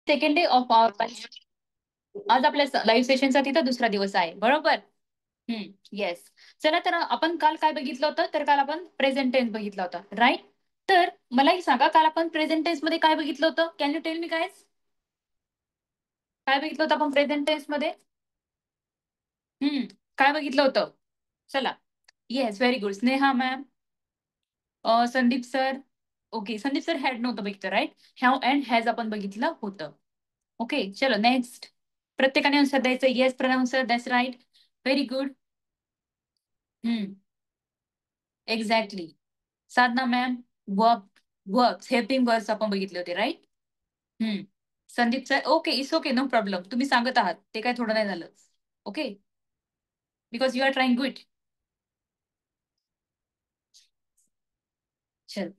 Second day of आवर. आज आपल्या live सेशनचा तिथं दुसरा दिवस आहे, बरोबर. येस. चला तर आपण काल काय बघितलं होतं, तर काल आपण प्रेझेंट टेन्स बघितला होता, राईट. तर मला एक सांगा, काल आपण प्रेझेंट टेन्स मध्ये काय बघितलं होतं? कॅन यू टेल मी काय काय बघितलं होतं आपण प्रेझेंट टेन्स मध्ये? हम्म काय बघितलं होतं? चला. Yes, very good. Sneha ma'am, Sandeep sir. Okay, Sandeep sir had नव्हतं बघितलं, राईट. हॅव अँड हॅज आपण बघितलं होतं. ओके, चलो नेक्स्ट. प्रत्येकाने आन्सर द्यायचं. Yes Pranav sir, that's right. Very good. Hmm exactly. Sadhana ma'am, work works helping works आपण बघितले होते, right. Hmm Sandeep sir, okay, it's okay, no problem. तुम्ही सांगत आहात ते काय थोडं नाही झालं. Okay, because you are trying good. चल.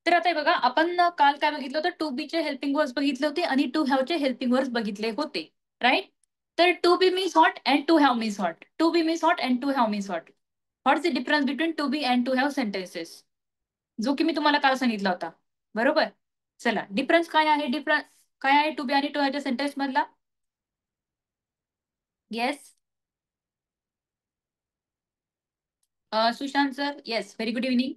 तर आता हे बघा, आपण काल काय बघितलं होतं? टू बी चे हेल्पिंग वर्ड्स बघितले होते आणि टू हॅव चे हेल्पिंग वर्ड्स बघितले होते, राईट. तर to be means what and to have means what? To be means what and to have means what? What is the difference between to be and to have sentences? जो की मी तुम्हाला काल सांगितला होता, बरोबर. चला, डिफरन्स काय आहे? डिफरन्स काय आहे टू बी आणि टू हॅवच्या सेंटेन्स मधला? Yes, Sushant sir. Yes, very good evening.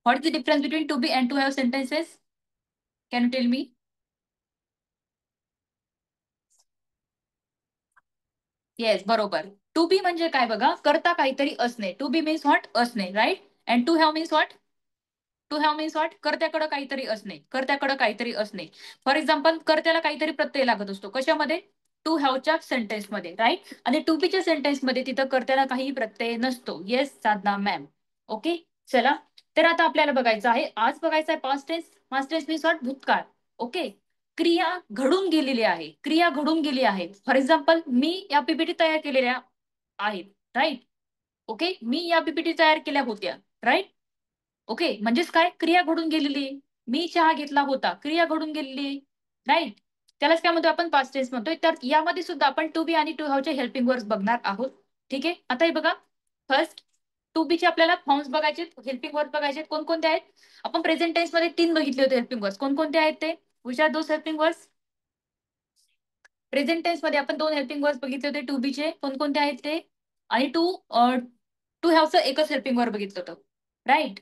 What is the difference between to be and to have sentences? Can you tell me? Yes, बरोबर. टू बी म्हणजे काय बघा, करता काहीतरी असणे. To be means what? असणे, right. And to have means what? To have means what? कर्त्याकडे काहीतरी असणे, कर्त्याकडे काहीतरी असणे. फॉर एक्झाम्पल, कर्त्याला काहीतरी प्रत्यय लागत असतो. कशामध्ये? टू हॅवच्या सेंटेन्स मध्ये, राईट. आणि टू बीच्या सेंटेन्स मध्ये तिथं कर्त्याला काही प्रत्यय नसतो. Yes Sadhana ma'am. ओके, चला. तर आता आपल्याला बघायचं आहे, आज बघायचं आहे past tense. Past tense means what? भूतकाळ. ओके. क्रिया घडून गेलेली आहे, क्रिया घडून गेली आहे. फॉर एक्झाम्पल, मी या पीपीटी तयार केलेल्या आहेत, राईट. ओके, मी या पीपीटी तयार केल्या होत्या, राईट. ओके, म्हणजेच काय? क्रिया घडून गेलेली आहे. मी चहा घेतला होता, क्रिया घडून गेलेली आहे, राईट. त्यालाच काय म्हणतो आपण? पास्ट टेन्स म्हणतोय. तर यामध्ये सुद्धा आपण टू बी आणि टू हॅव चे हेल्पिंग वर्ड्स बघणार आहोत, ठीक आहे. आता हे बघा, फर्स्ट टू बी चे आपल्याला फॉर्म्स बघायचे, हेल्पिंग वर्ड बघायचे. कोणकोणते आहेत? आपण प्रेझेंट टेन्स मध्ये तीन बघितले होते हेल्पिंग वर्ड्स. कोणकोणते आहेत ते? Which are those helping words? Present tense मध्ये आपण दोन हेल्पिंग वर्ड्स बघितले होते टू बी चे. कोणकोणते आहेत ते? आणि टू टू हॅवचं एकच हेल्पिंग वर्ड बघितलं होतं, राईट.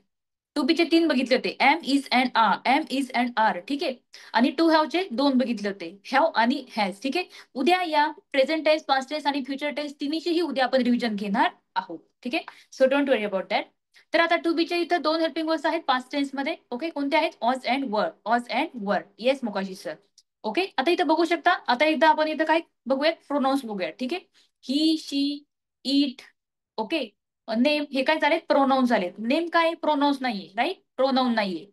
टू बी चे तीन बघितले होते, am is and are. Am is and are, ठीक आहे. आणि टू हॅव चे दोन बघितले होते, हॅव आणि हॅज, ठीक आहे. उद्या या प्रेझेंट टेन्स, पास्ट टेन्स आणि फ्युचर टेन्स तिन्हीचीही उद्या आपण रिव्हिजन घेणार आहोत, ठीक आहे. So don't worry about that. तर आता टू बी चे इथं दोन हेल्पिंग वर्ड्स आहेत पास्ट टेन्स मध्ये. ओके, कोणते आहेत? ऑज अँड वर. ऑज अँड वर. Yes Mokashi sir. ओके, आता इथं बघू शकता. आता एकदा आपण इथं काय बघूयात? प्रोनाउन्स बघूयात, ठीक आहे. ही, शी, इट. ओके. नेम हे काय झाले? प्रोनाऊन झालेत. नेम काय? प्रोनाऊन्स नाहीये, राईट. प्रोनाऊन नाहीये.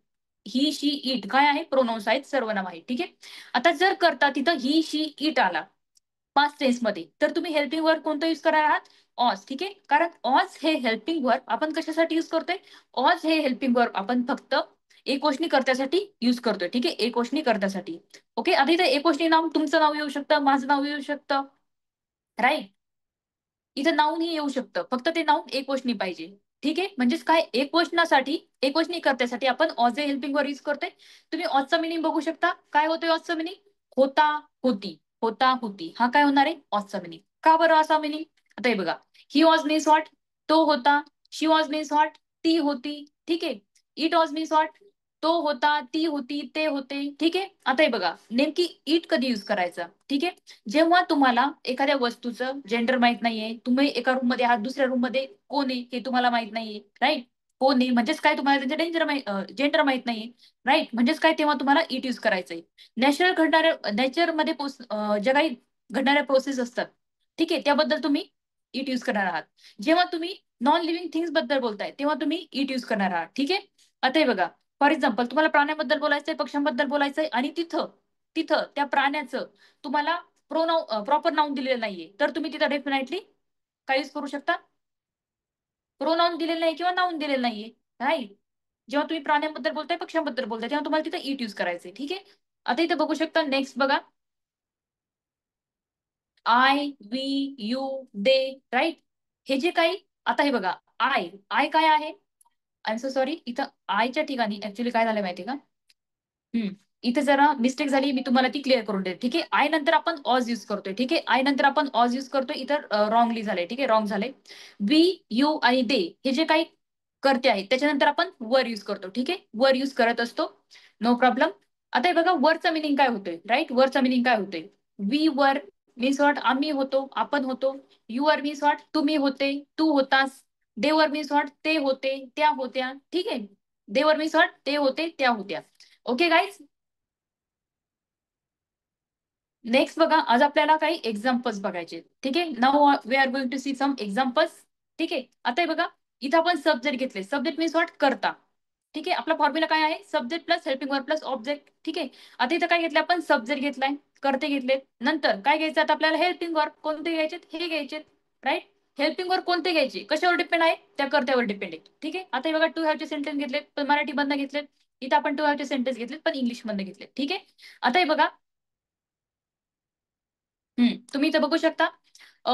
ही, शी, इट काय आहे? प्रोनाऊन्स आहेत, सर्वनाम आहे, ठीक आहे. आता जर करता तिथं ही, शी, इट आला पास्ट टेन्स मध्ये, तर तुम्ही हेल्पिंग वर्ब कोणतं युज करणार आहात? ऑज, ठीक आहे. कारण ऑज हे हेल्पिंग वर्ब आपण कशासाठी युज करतोय? ऑज हे हेल्पिंग वर्ब आपण फक्त एक वचनी कर्त्यासाठी युज करतोय, ठीक आहे. एक वचनी कर्त्यासाठी. ओके, आता इथे एक वचनी नाम तुमचं नाव येऊ शकतं, माझं नाव येऊ शकतं, राईट. इथं नाऊन ही येऊ शकतं, फक्त ते नाऊन एक वचनी पाहिजे, ठीक आहे. म्हणजेच काय? एक वचनासाठी, एक वचनी करण्यासाठी आपण ऑज ए हेल्पिंग वर यूज करतोय. तुम्ही ऑजचा मिनिंग बघू शकता. काय होतोय ऑजचा मिनिंग? होता, होती, होता, होती. हा काय होणार आहे? ऑजचा मिनिंग. का बरं असा मिनिंग? आता हे बघा, ही वॉज मीन्स व्हॉट? तो होता. शी वॉज मीन्स व्हॉट? ती होती, ठीक आहे. It was means what? तो होता, ती होती, ते होते, ठीक आहे. आता हे बघा, नेमकी इट कधी युज करायचा, ठीक आहे. जेव्हा तुम्हाला एखाद्या वस्तूचं जेंडर माहित नाहीये, तुम्ही एका रूम मध्ये आहात, दुसऱ्या रूम मध्ये कोण आहे हे तुम्हाला माहित नाहीये, राईट. कोण आहे म्हणजेच काय? तुम्हाला त्यांचं जेंडर माहित नाहीये, राईट. म्हणजेच काय? तेव्हा तुम्हाला इट यूज करायचंय. नेचरमध्ये ज्या काही घडणाऱ्या प्रोसेस असतात, ठीक आहे, त्याबद्दल तुम्ही इट यूज करणार आहात. जेव्हा तुम्ही नॉन लिव्हिंग थिंग्स बद्दल बोलताय, तेव्हा तुम्ही इट यूज करणार आहात, ठीक आहे. आता हे बघा, फॉर एक्झाम्पल, तुम्हाला प्राण्याबद्दल बोलायचंय, पक्ष्यांबद्दल बोलायचंय आणि तिथं तिथं त्या प्राण्याचं तुम्हाला प्रॉपर नाऊन दिलेलं नाहीये, तर तुम्ही तिथं डेफिनेटली काय यूज करू शकता? प्रोनाऊन दिलेलं नाही किंवा नाऊन दिलेलं नाहीये, राईट. जेव्हा तुम्ही प्राण्यांबद्दल बोलताय, पक्ष्यांबद्दल बोलताय, तेव्हा तुम्हाला तिथं इट यूज करायचंय, ठीक आहे. आता इथं बघू शकता. नेक्स्ट बघा, I, we, you, they, right. हे जे काही, आता हे बघा, आय, आय काय आहे? आय एम सो सॉरी, इथं आयच्या ठिकाणी ऍक्च्युली काय झालं माहितीये का? इथे जरा मिस्टेक झाली, मी तुम्हाला ती क्लिअर करून देते. ठीक आहे, आय नंतर आपण ऑज यूज करतोय. ठीक आहे, आय नंतर आपण ऑज यूज करतोय, इथं रॉंगली झालंय. ठीक आहे, रॉंग झालंय. वी, यू आणि दे हे जे काही करते आहेत त्याच्यानंतर आपण वर यूज करतो. ठीक आहे, वर यूज करत असतो, नो प्रॉब्लेम. आता हे बघा, वरचा मिनिंग काय होतोय, राईट? वरचा मिनिंग काय होतोय? वी वर मीन्स व्हॉट, आम्ही होतो, आपण होतो. यू आर मीन्स व्हॉट, तुम्ही होते, तू होतास. देवर मीन्स व्हॉट, ते होते, त्या होत्या. ठीक आहे, देवर मीन्स व्हॉट, ते होते, त्या होत्या. Okay guys. नेक्स्ट बघा, आज आपल्याला काही एक्झाम्पल्स बघायचे. ठीक आहे, now we are going to see some examples. ठीक आहे, आता हे बघा, इथं आपण सब्जेक्ट घेतले. सब्जेक्ट मीन्स व्हॉट, करता. ठीक आहे, आपला फॉर्म्युला काय आहे? Subject plus helping verb plus object. ठीक आहे, आता इथं काय घेतलं आपण? सब्जेक्ट घेतलाय, करते घेतले. नंतर काय घ्यायचं आता आपल्याला? Helping verb. कोणते घ्यायचे? हे घ्यायचे, राईट? हेल्पिंग वर्ब कोणते घ्यायचे? कशावर डिपेंड आहे? त्या कर्त्यावर डिपेंड आहे. ठीक आहे, आता हे बघा, टू हॅवचे सेंटेन्स घेतले, पण मराठी बंद घेतले. इथं आपण टू हॅवचे सेंटेन्स घेतले, पण इंग्लिश मध्ये घेतले. ठीक आहे, आता हे बघा, तुम्ही इथं बघू शकता,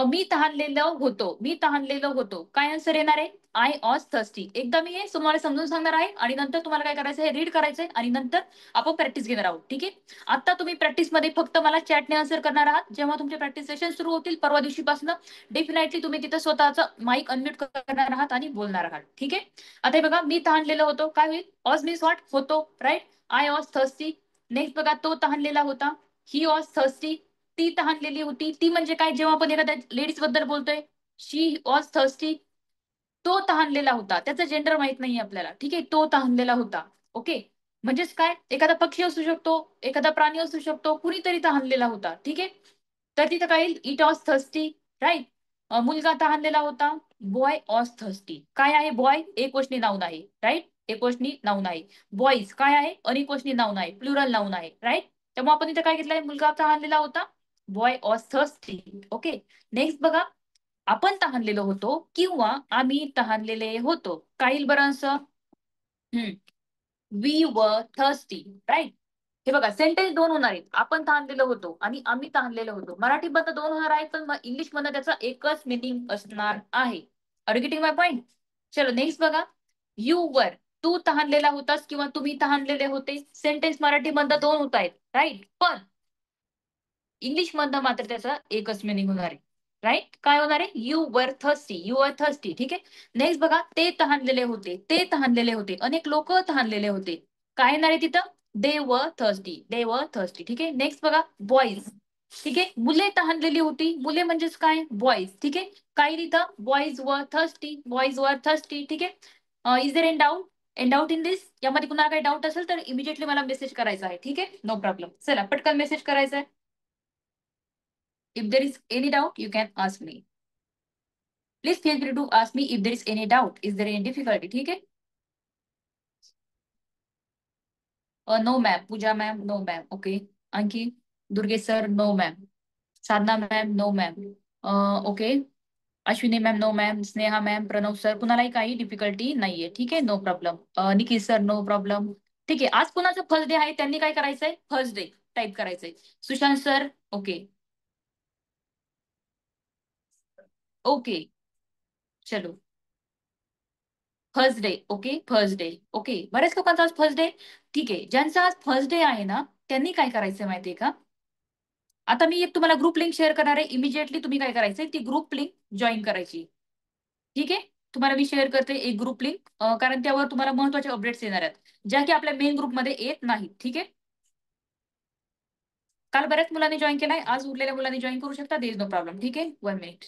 मी तहानलेलो होतो. मी तहानलेलो होतो. काय आन्सर येणार आहे? I was thirsty. एकदा मी हे तुम्हाला समजून सांगणार आहे आणि नंतर तुम्हाला काय करायचं आहे? रीड करायचंय आणि नंतर आपण प्रॅक्टिस घेणार आहोत. ठीक आहे, आता तुम्ही प्रॅक्टिस मध्ये फक्त मला चॅटने आन्सर करणार आहात. जेव्हा तुमचे प्रॅक्टिस सेशन सुरू होतील परवा दिवशीपासून, डेफिनेटली तुम्ही तिथं स्वतःचा माईक अनम्यूट करणार आहात आणि बोलणार आहात. ठीक आहे, आता हे बघा, मी तहानलेलो होतो. काय होईल? वॉज मीन्स व्हॉट, होतो, right? I was thirsty. Next बघा, तो तहानलेला होता. He was thirsty. ती तहानलेली होती. ती म्हणजे काय? जेव्हा आपण एखाद्या लेडीज बद्दल बोलतोय, शी वॉज थर्स्टी. तो तहानलेला होता, त्याचं जेंडर माहित नाहीये आपल्याला. ठीक आहे, तो तहानलेला होता. ओके, म्हणजेच काय? एखादा पक्षी असू शकतो, एखादा प्राणी असू शकतो, कुणीतरी तहानलेला होता. ठीक आहे, तर तिथं काय येईल? It was thirsty, right? मुलगा तहानलेला होता. Boy was thirsty. काय आहे? बॉय एक वचनी नाऊन आहे, राईट? एक वचनी नाऊन आहे. बॉईज काय आहे? अनेक वचनी नाऊन आहे, प्लुरल नाऊन आहे, राईट? त्यामुळे आपण इथे काय घेतलंय? मुलगा तहानलेला होता, boy was thirsty. Okay, next बघा, आपण तहानलेलो होतो किंवा आम्ही तहानलेले होतो. काय येईल बरं असं? We were thirsty, right? हे बघा, सेंटेन्स दोन होणार आहेत. आपण तहानलेलो होतो आणि आम्ही तहानलेलो होतो. मराठी मध्ये दोन होणार आहेत, पण इंग्लिश मध्ये त्याचा एकच मिनिंग असणार आहे. Are you getting my point? चलो नेक्स्ट बघा, यू वर, तू तहानलेला होतास किंवा तुम्ही तहानलेले होते. सेंटेन्स मराठी मध्ये दोन होत आहेत, राईट? पण इंग्लिश मधनं मात्र त्याचा एकच मिनिंग होणार आहे, राईट? काय होणार आहे? You were thirsty, you R thirsty. ठीक आहे, नेक्स्ट बघा, ते तहानलेले होते. ते तहानलेले होते, अनेक लोक तहानलेले होते. काय येणार आहे तिथं? दे वर थर्स्टी, दे वर थर्स्टी. ठीक आहे, नेक्स्ट बघा, बॉईज. ठीक आहे, मुले तहानलेली होती. मुले म्हणजेच काय? बॉईज. ठीक आहे, काय तिथं? बॉईज वर थर्स्टी, बॉईज वर थर्स्टी. ठीक आहे, is there an doubt? An doubt in this? यामध्ये कुणाला काही डाऊट असेल तर इमिजिएटली मला मेसेज करायचा आहे. ठीक आहे, नो प्रॉब्लेम. चला पटकन मेसेज करायचा आहे. If there is any doubt, you can ask me. Please feel free to ask me if there is any doubt. Is there any difficulty? ठीक है? No ma'am. Pooja ma'am, no ma'am. Okay. Anki, Durgesh sir, no ma'am. Sadhna ma'am, no ma'am. Okay. Ashwini ma'am, no ma'am. Sneha ma'am, Pranav sir, कुणालाही काही difficulty नाहीये. ठीक आहे, no problem. Nikhil sir, no problem. ठीक आहे, आज कुणाचं फर्स्ट डे आहे त्यांनी काय करायचंय? फर्स्ट डे टाईप करायचंय. Sushant sir, okay. ओके, चलो. First day, okay, first day. Okay, बऱ्याच लोकांचा आज फर्स्ट डे. ठीक आहे, ज्यांचा आज फर्स्ट डे आहे ना, त्यांनी काय करायचं माहितीये का? आता मी एक तुम्हाला ग्रुप लिंक शेअर करणार आहे. इमिजिएटली तुम्ही काय करायचंय? ती ग्रुप लिंक जॉईन करायची. ठीक आहे, तुम्हाला मी शेअर करते एक ग्रुप लिंक, कारण त्यावर तुम्हाला महत्वाचे अपडेट्स येणार आहेत, ज्या की आपल्या मेन ग्रुपमध्ये येत नाहीत. ठीक आहे, काल बऱ्याच मुलांनी जॉईन केलाय, आज उरलेल्या मुलांनी जॉईन करू शकता. There is no problem. ठीक आहे, 1 मिनिट.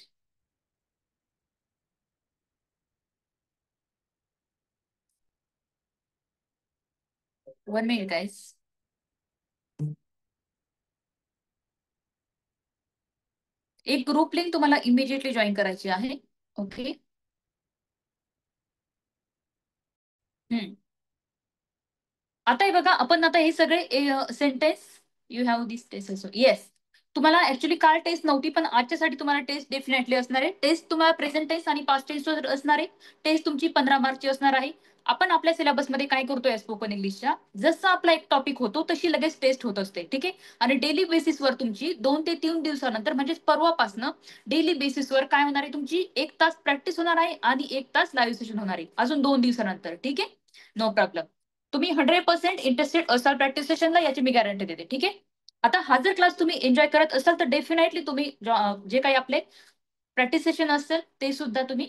One minute guys. एक ग्रुप लिंक तुम्हाला इमिजिएटली जॉईन करायची आहे. ओके. हम्म, आता हे बघा, आपण आता हे सगळे sentence, you have this test also. Yes, तुम्हाला ऍक्च्युली काल टेस्ट नव्हती, पण आजच्यासाठी तुम्हाला टेस्ट डेफिनेटली असणार आहे. टेस्ट तुम्हाला प्रेझेंट टेन्स आणि पास्ट टेन्स असणार आहे. टेस्ट तुमची 15 मार्कची असणार आहे. आपण आपल्या सिलेबसमध्ये काय करतोय स्पोकन इंग्लिशच्या, जसं आपला एक टॉपिक होतो तशी लगेच टेस्ट होत असते, ठीक आहे. आणि डेली बेसिसवर तुमची 2 ते 3 दिवसानंतर म्हणजे परवापासनं डेली बेसिसवर काय होणार आहे, तुमची 1 तास प्रॅक्टिस होणार आहे आणि 1 तास लाईव्ह सेशन होणार आहे अजून 2 दिवसानंतर, ठीक आहे. No problem. तुम्ही 100% इंटरेस्टेड असाल प्रॅक्टिस सेशनला, याची मी गॅरंटी देते, ठीक आहे. आता हा जर क्लास तुम्ही एन्जॉय करत असाल तर डेफिनेटली तुम्ही जे काही आपले प्रॅक्टिस सेशन असेल ते सुद्धा तुम्ही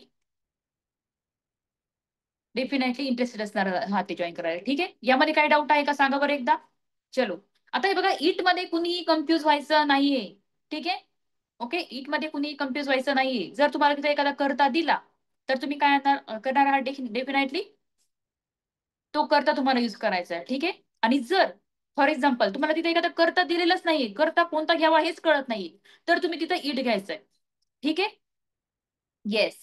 डेफिनेटली इंटरेस्टेड असणार आहात ते जॉईन करायला, ठीक आहे. यामध्ये काय डाऊट आहे का सांगा बरं एकदा. चलो. आता हे बघा, इट मध्ये कुणीही कन्फ्युज व्हायचं नाहीये, ठीक आहे. ओके, इट मध्ये कुणीही कन्फ्युज व्हायचं नाहीये. जर तुम्हाला तिथे एखादा करता दिला तर तुम्ही काय करणार आहात, डेफिनेटली तो करता तुम्हाला युज करायचा आहे, ठीक आहे. आणि जर फॉर एक्झाम्पल तुम्हाला तिथे एखादा करता दिलेलाच नाहीये, करता कोणता घ्यावा हेच कळत नाहीये, तर तुम्ही तिथे इट घ्यायचंय, ठीक आहे. येस.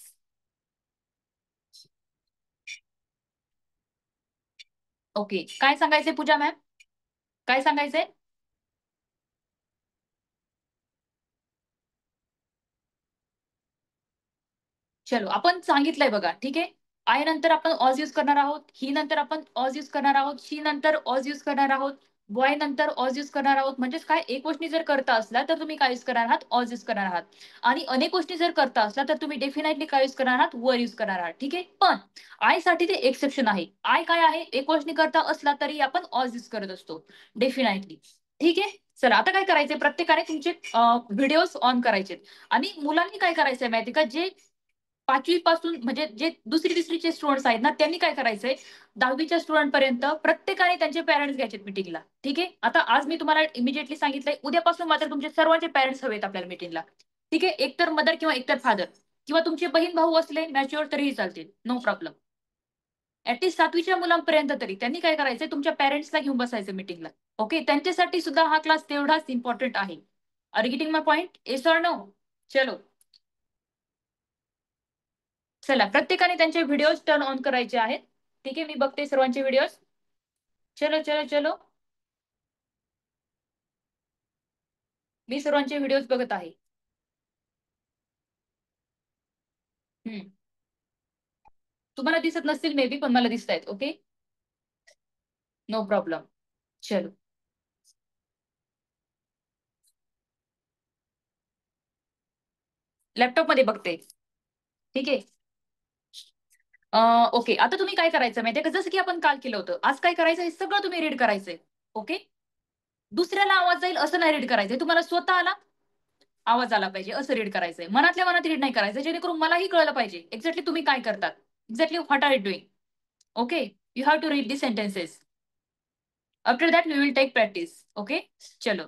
ओके, काय सांगायचंय पूजा मॅम, काय सांगायचंय. चलो, आपण सांगितलंय बघा, ठीक आहे. आय नंतर आपण ऑज यूज करणार आहोत, ही नंतर आपण ऑज यूज करणार आहोत, शी नंतर ऑज यूज करणार आहोत, बॉय नंतर ऑज यूज करणार आहोत. म्हणजेच काय, एक गोष्टी जर करता असला तर तुम्ही काय यूज करणार आहात, ऑज यूज करणार आहात. आणि अनेक गोष्टी जर करता असला तर तुम्ही डेफिनेटली काय यूज करणार आहात, वर यूज करणार आहात, ठीक आहे. पण आय साठी ते एक्सेप्शन आहे. आय काय आहे, एक गोष्टी करता असला तरी आपण ऑज यूज करत असतो डेफिनेटली, ठीक आहे. चला, आता काय करायचंय, प्रत्येकाने तुमचे व्हिडिओज ऑन करायचे. आणि मुलांनी काय करायचंय माहिती का, जे 5वी पासून म्हणजे जे दुसरी तिसरीचे स्टुडंट्स आहेत ना, त्यांनी काय करायचंय, 10वीच्या स्टुडंट पर्यंत प्रत्येकाने त्यांचे पेरेंट्स घ्यायचे मीटिंगला, ठीक आहे. आता आज मी तुम्हाला इमिजिएटली सांगितलंय, उद्यापासून मात्र तुमचे सर्वांचे पेरेंट्स हवेत आपल्याला मीटिंगला, ठीक आहे. एकतर मदर किंवा एकतर फादर, किंवा तुमचे बहीण भाऊ असले मॅच्युअर तरीही चालतील, नो प्रॉब्लेम. ऍटलीस्ट 7वीच्या मुलांपर्यंत तरी त्यांनी काय करायचंय, तुमच्या पेरेंट्सला घेऊन बसायचं मीटिंगला. ओके, त्यांच्यासाठी सुद्धा हा क्लास तेवढाच इम्पॉर्टंट आहे. Are getting my point, yes or no. चलो. चला, प्रत्येकाने त्यांचे व्हिडिओज टर्न ऑन करायचे आहेत, ठीक आहे. मी बघते सर्वांचे व्हिडिओज. चलो चलो चलो, मी सर्वांचे व्हिडिओज बघत आहे. हम्म. तुम्हाला दिसत नसतील मे बी, पण मला दिसत आहेत. Okay, no problem. चलो. लॅपटॉप मध्ये बघते, ठीक आहे. ओके, आता तुम्ही काय करायचं माहितीये का, जसं की आपण काल केलं होतं, आज काय करायचं, हे सगळं तुम्ही रीड करायचंय. ओके, दुसऱ्याला आवाज जाईल असं नाही रीड करायचंय, तुम्हाला स्वतःला आवाज आला पाहिजे असं रीड करायचंय. मनातल्या मनात रीड नाही करायचं, जेणेकरून मलाही कळलं पाहिजे एक्झॅक्टली तुम्ही काय करतात, exactly what are you doing. Okay, you have to read the sentences. After that we will take practice. Okay. चलो.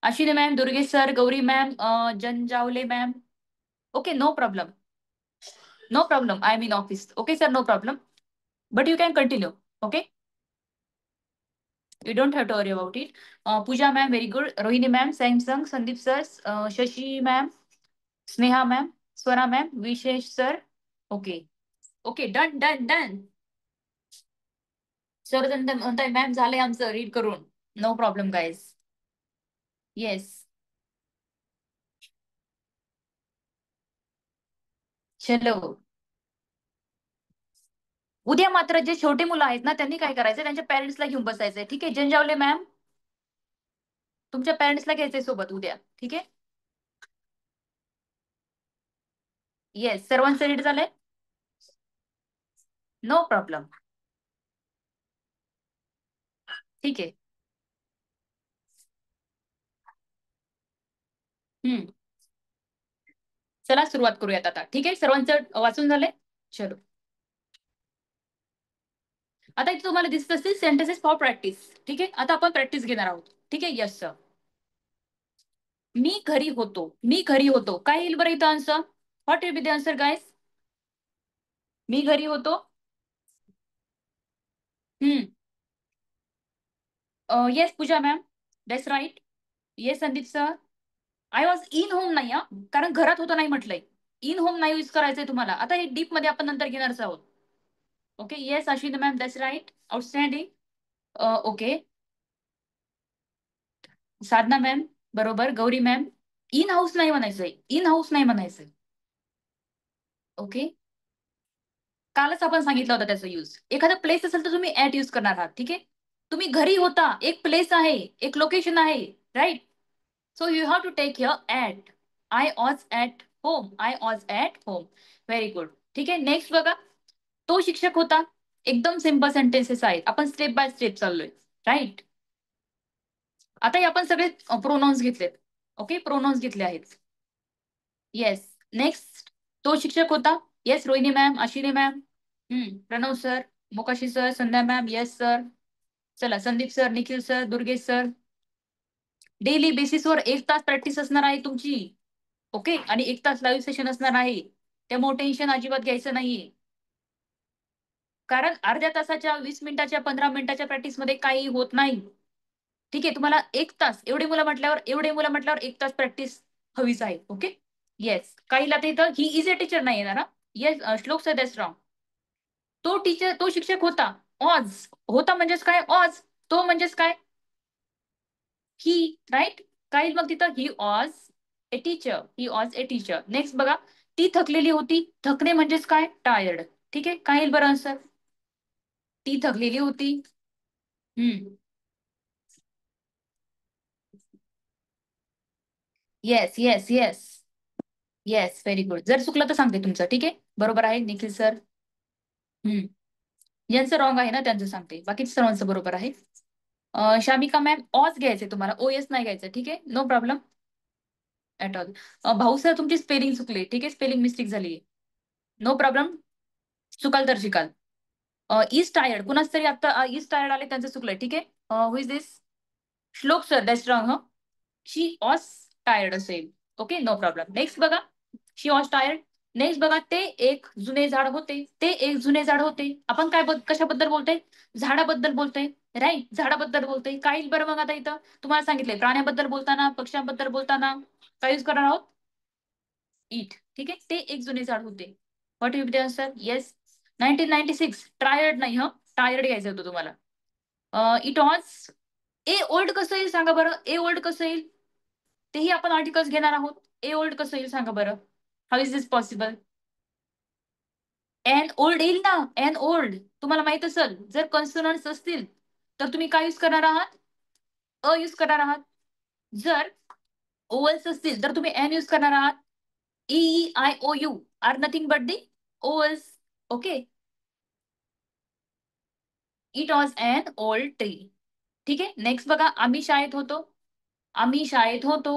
Ashwini ma'am, Durgesh sir, Gauri ma'am, Janjawale ma'am. Okay, no problem. No problem, I am in office. Okay sir, no problem. But you can continue. Okay, you don't have to worry about it. Pooja ma'am, very good. Rohini ma'am, Samsung, Sandeep sir, Shashi ma'am, Sneha ma'am, Swara ma'am, Vishesh sir. Okay. Okay, done, done, done. Sir म्हणताय ma'am झालंय आमचं read करून. No problem guys. Yes. चलो. उद्या मात्र जे छोटे मुलं आहेत ना, त्यांनी काय करायचं, त्यांच्या पेरेंट्सला घेऊन बसायचंय, ठीक आहे. जंजावले मॅम, तुमच्या पेरेंट्सला घ्यायचंय सोबत उद्या, ठीक आहे. येस, सर्वांचं रीड झालंय, नो प्रॉब्लेम, ठीक आहे. हम्म. चला सुरुवात करूयात आता, ठीक आहे. सर्वांचं वाचून झालंय. चलो. आता इथे तुम्हाला दिसत असतील सेंटेन्सेस फॉर प्रॅक्टिस, ठीक आहे. आता आपण प्रॅक्टिस घेणार आहोत, ठीक आहे. Yes sir. मी घरी होतो, मी घरी होतो, काय येईल बरं इथं answer, what will be the answer guys. मी घरी होतो. Hmm. Yes Pooja ma'am, that's right. Yes Sandeep sir. I was in home नाही हा, कारण घरात होतो नाही म्हटलंय. इन होम नाही यूज करायचंय तुम्हाला. आता हे डीप मध्ये आपण नंतर घेणारच आहोत. Okay, yes Ashwini ma'am, that's right, outstanding. Okay, Sadhana ma'am, बरोबर. गौरी मॅम, इन हाऊस नाही म्हणायचंय, इन हाऊस नाही म्हणायचंय. ओके. कालच आपण सांगितलं होतं त्याचा यूज. एखादा प्लेस असेल तर तुम्ही ऍट यूज करणार आहात. ठीक आहे. तुम्ही घरी होता, एक प्लेस आहे, एक लोकेशन आहे, right. So you have to take here at. I was at home. I was at home. Very good. ठीक आहे. नेक्स्ट बघा. तो शिक्षक होता. एकदम सिम्पल सेंटेन्सेस आहेत. आपण स्टेप बाय स्टेप चाललोय, राईट. आता हे आपण सगळे प्रोनाउन्स घेतलेत. ओके, प्रोनाउन्स घेतले आहेत. येस. नेक्स्ट. तो शिक्षक होता. Yes Rohini ma'am, Ashwini ma'am, Pranav sir, Mokashi sir, Sandhya ma'am, yes sir. चला Sandeep sir, Nikhil sir, Durgesh sir. Daily बेसिसवर 1 तास प्रॅक्टिस असणार आहे तुमची. ओके, आणि 1 तास लाईव्ह सेशन असणार आहे. त्यामुळे टेन्शन अजिबात घ्यायचं नाहीये. कारण अर्ध्या तासाच्या, 20 मिनिटाच्या, 15 मिनिटाच्या प्रॅक्टिसमध्ये काही होत नाही. ठीक आहे. तुम्हाला 1 तास, एवढे मुलं म्हटल्यावर 1 तास प्रॅक्टिस हवीच आहे. ओके. येस. काहीला ते इथं ही इज अ टीचर नाही येणार. येस श्लोक सर दॅट्स रॉंग. तो शिक्षक होता. ऑज. होता म्हणजेच काय? ऑज. तो म्हणजेच काय? He, right. काही मग तिथं he was a teacher. He was a teacher. Next बघा. ती थकलेली होती. थकणे म्हणजेच काय? टायर्ड. ठीक आहे. काय येईल बरं आन्सर? ती थकलेली होती. हम्म. Yes yes yes. Yes very good. जर चुकलं तर सांगते तुमचं. ठीक आहे. बरोबर आहे निखिल सर. हम्म. ज्यांचं रॉंग आहे ना त्यांचं सांगते. बाकी सर्वांचं बरोबर आहे. शामिका मॅम, ऑज घ्यायचंय तुम्हाला, ओएस नाही घ्यायचं. ठीक आहे. No problem at all. Bhau sir, तुमची स्पेलिंग चुकली. ठीक आहे. स्पेलिंग मिस्टेक झाली. No problem. चुकाल तर शिकाल. इज टायर्ड, कुणाच तरी आता इज टायर्ड आले, त्यांचं चुकलंय. ठीक आहे. Who is this? Shlok sir, that's wrong. She was tired असेल. Okay, no problem. नेक्स्ट बघा. She was tired. नेक्स्ट बघा. ते एक जुने झाड होते. ते एक जुने झाड होते. आपण काय कशाबद्दल बोलतोय? झाडाबद्दल बोलतोय, राईट. झाडाबद्दल बोलतोय. काय येईल बरं मग आता इथं? तुम्हाला सांगितलंय प्राण्याबद्दल बोलताना, पक्ष्यांबद्दल बोलताना काय यूज करणार आहोत? इट. ठीक आहे. ते एक जुने झाड होते. What you B the answer? Yes. 1996. Tired नाही, टायर्ड घ्यायचं होतं तुम्हाला. इट वॉज ए ओल्ड कसं येईल सांगा बरं? ए ओल्ड कसं येईल? तेही आपण आर्टिकल्स घेणार आहोत. ए ओल्ड कसं येईल सांगा बरं? How is this possible? An old येईल ना. एन ओल्ड तुम्हाला माहित असेल. जर कॉन्सोनंट्स असतील तर तुम्ही काय यूज करणार आहात? अ यूज करणार आहात. जर ओवल्स असतील तर तुम्ही एन यूज करणार आहात. E I O U are nothing but the vowels. Okay. It was an old tree. ठीक आहे. नेक्स्ट बघा. आम्ही शाळेत होतो. आम्ही शाळेत होतो.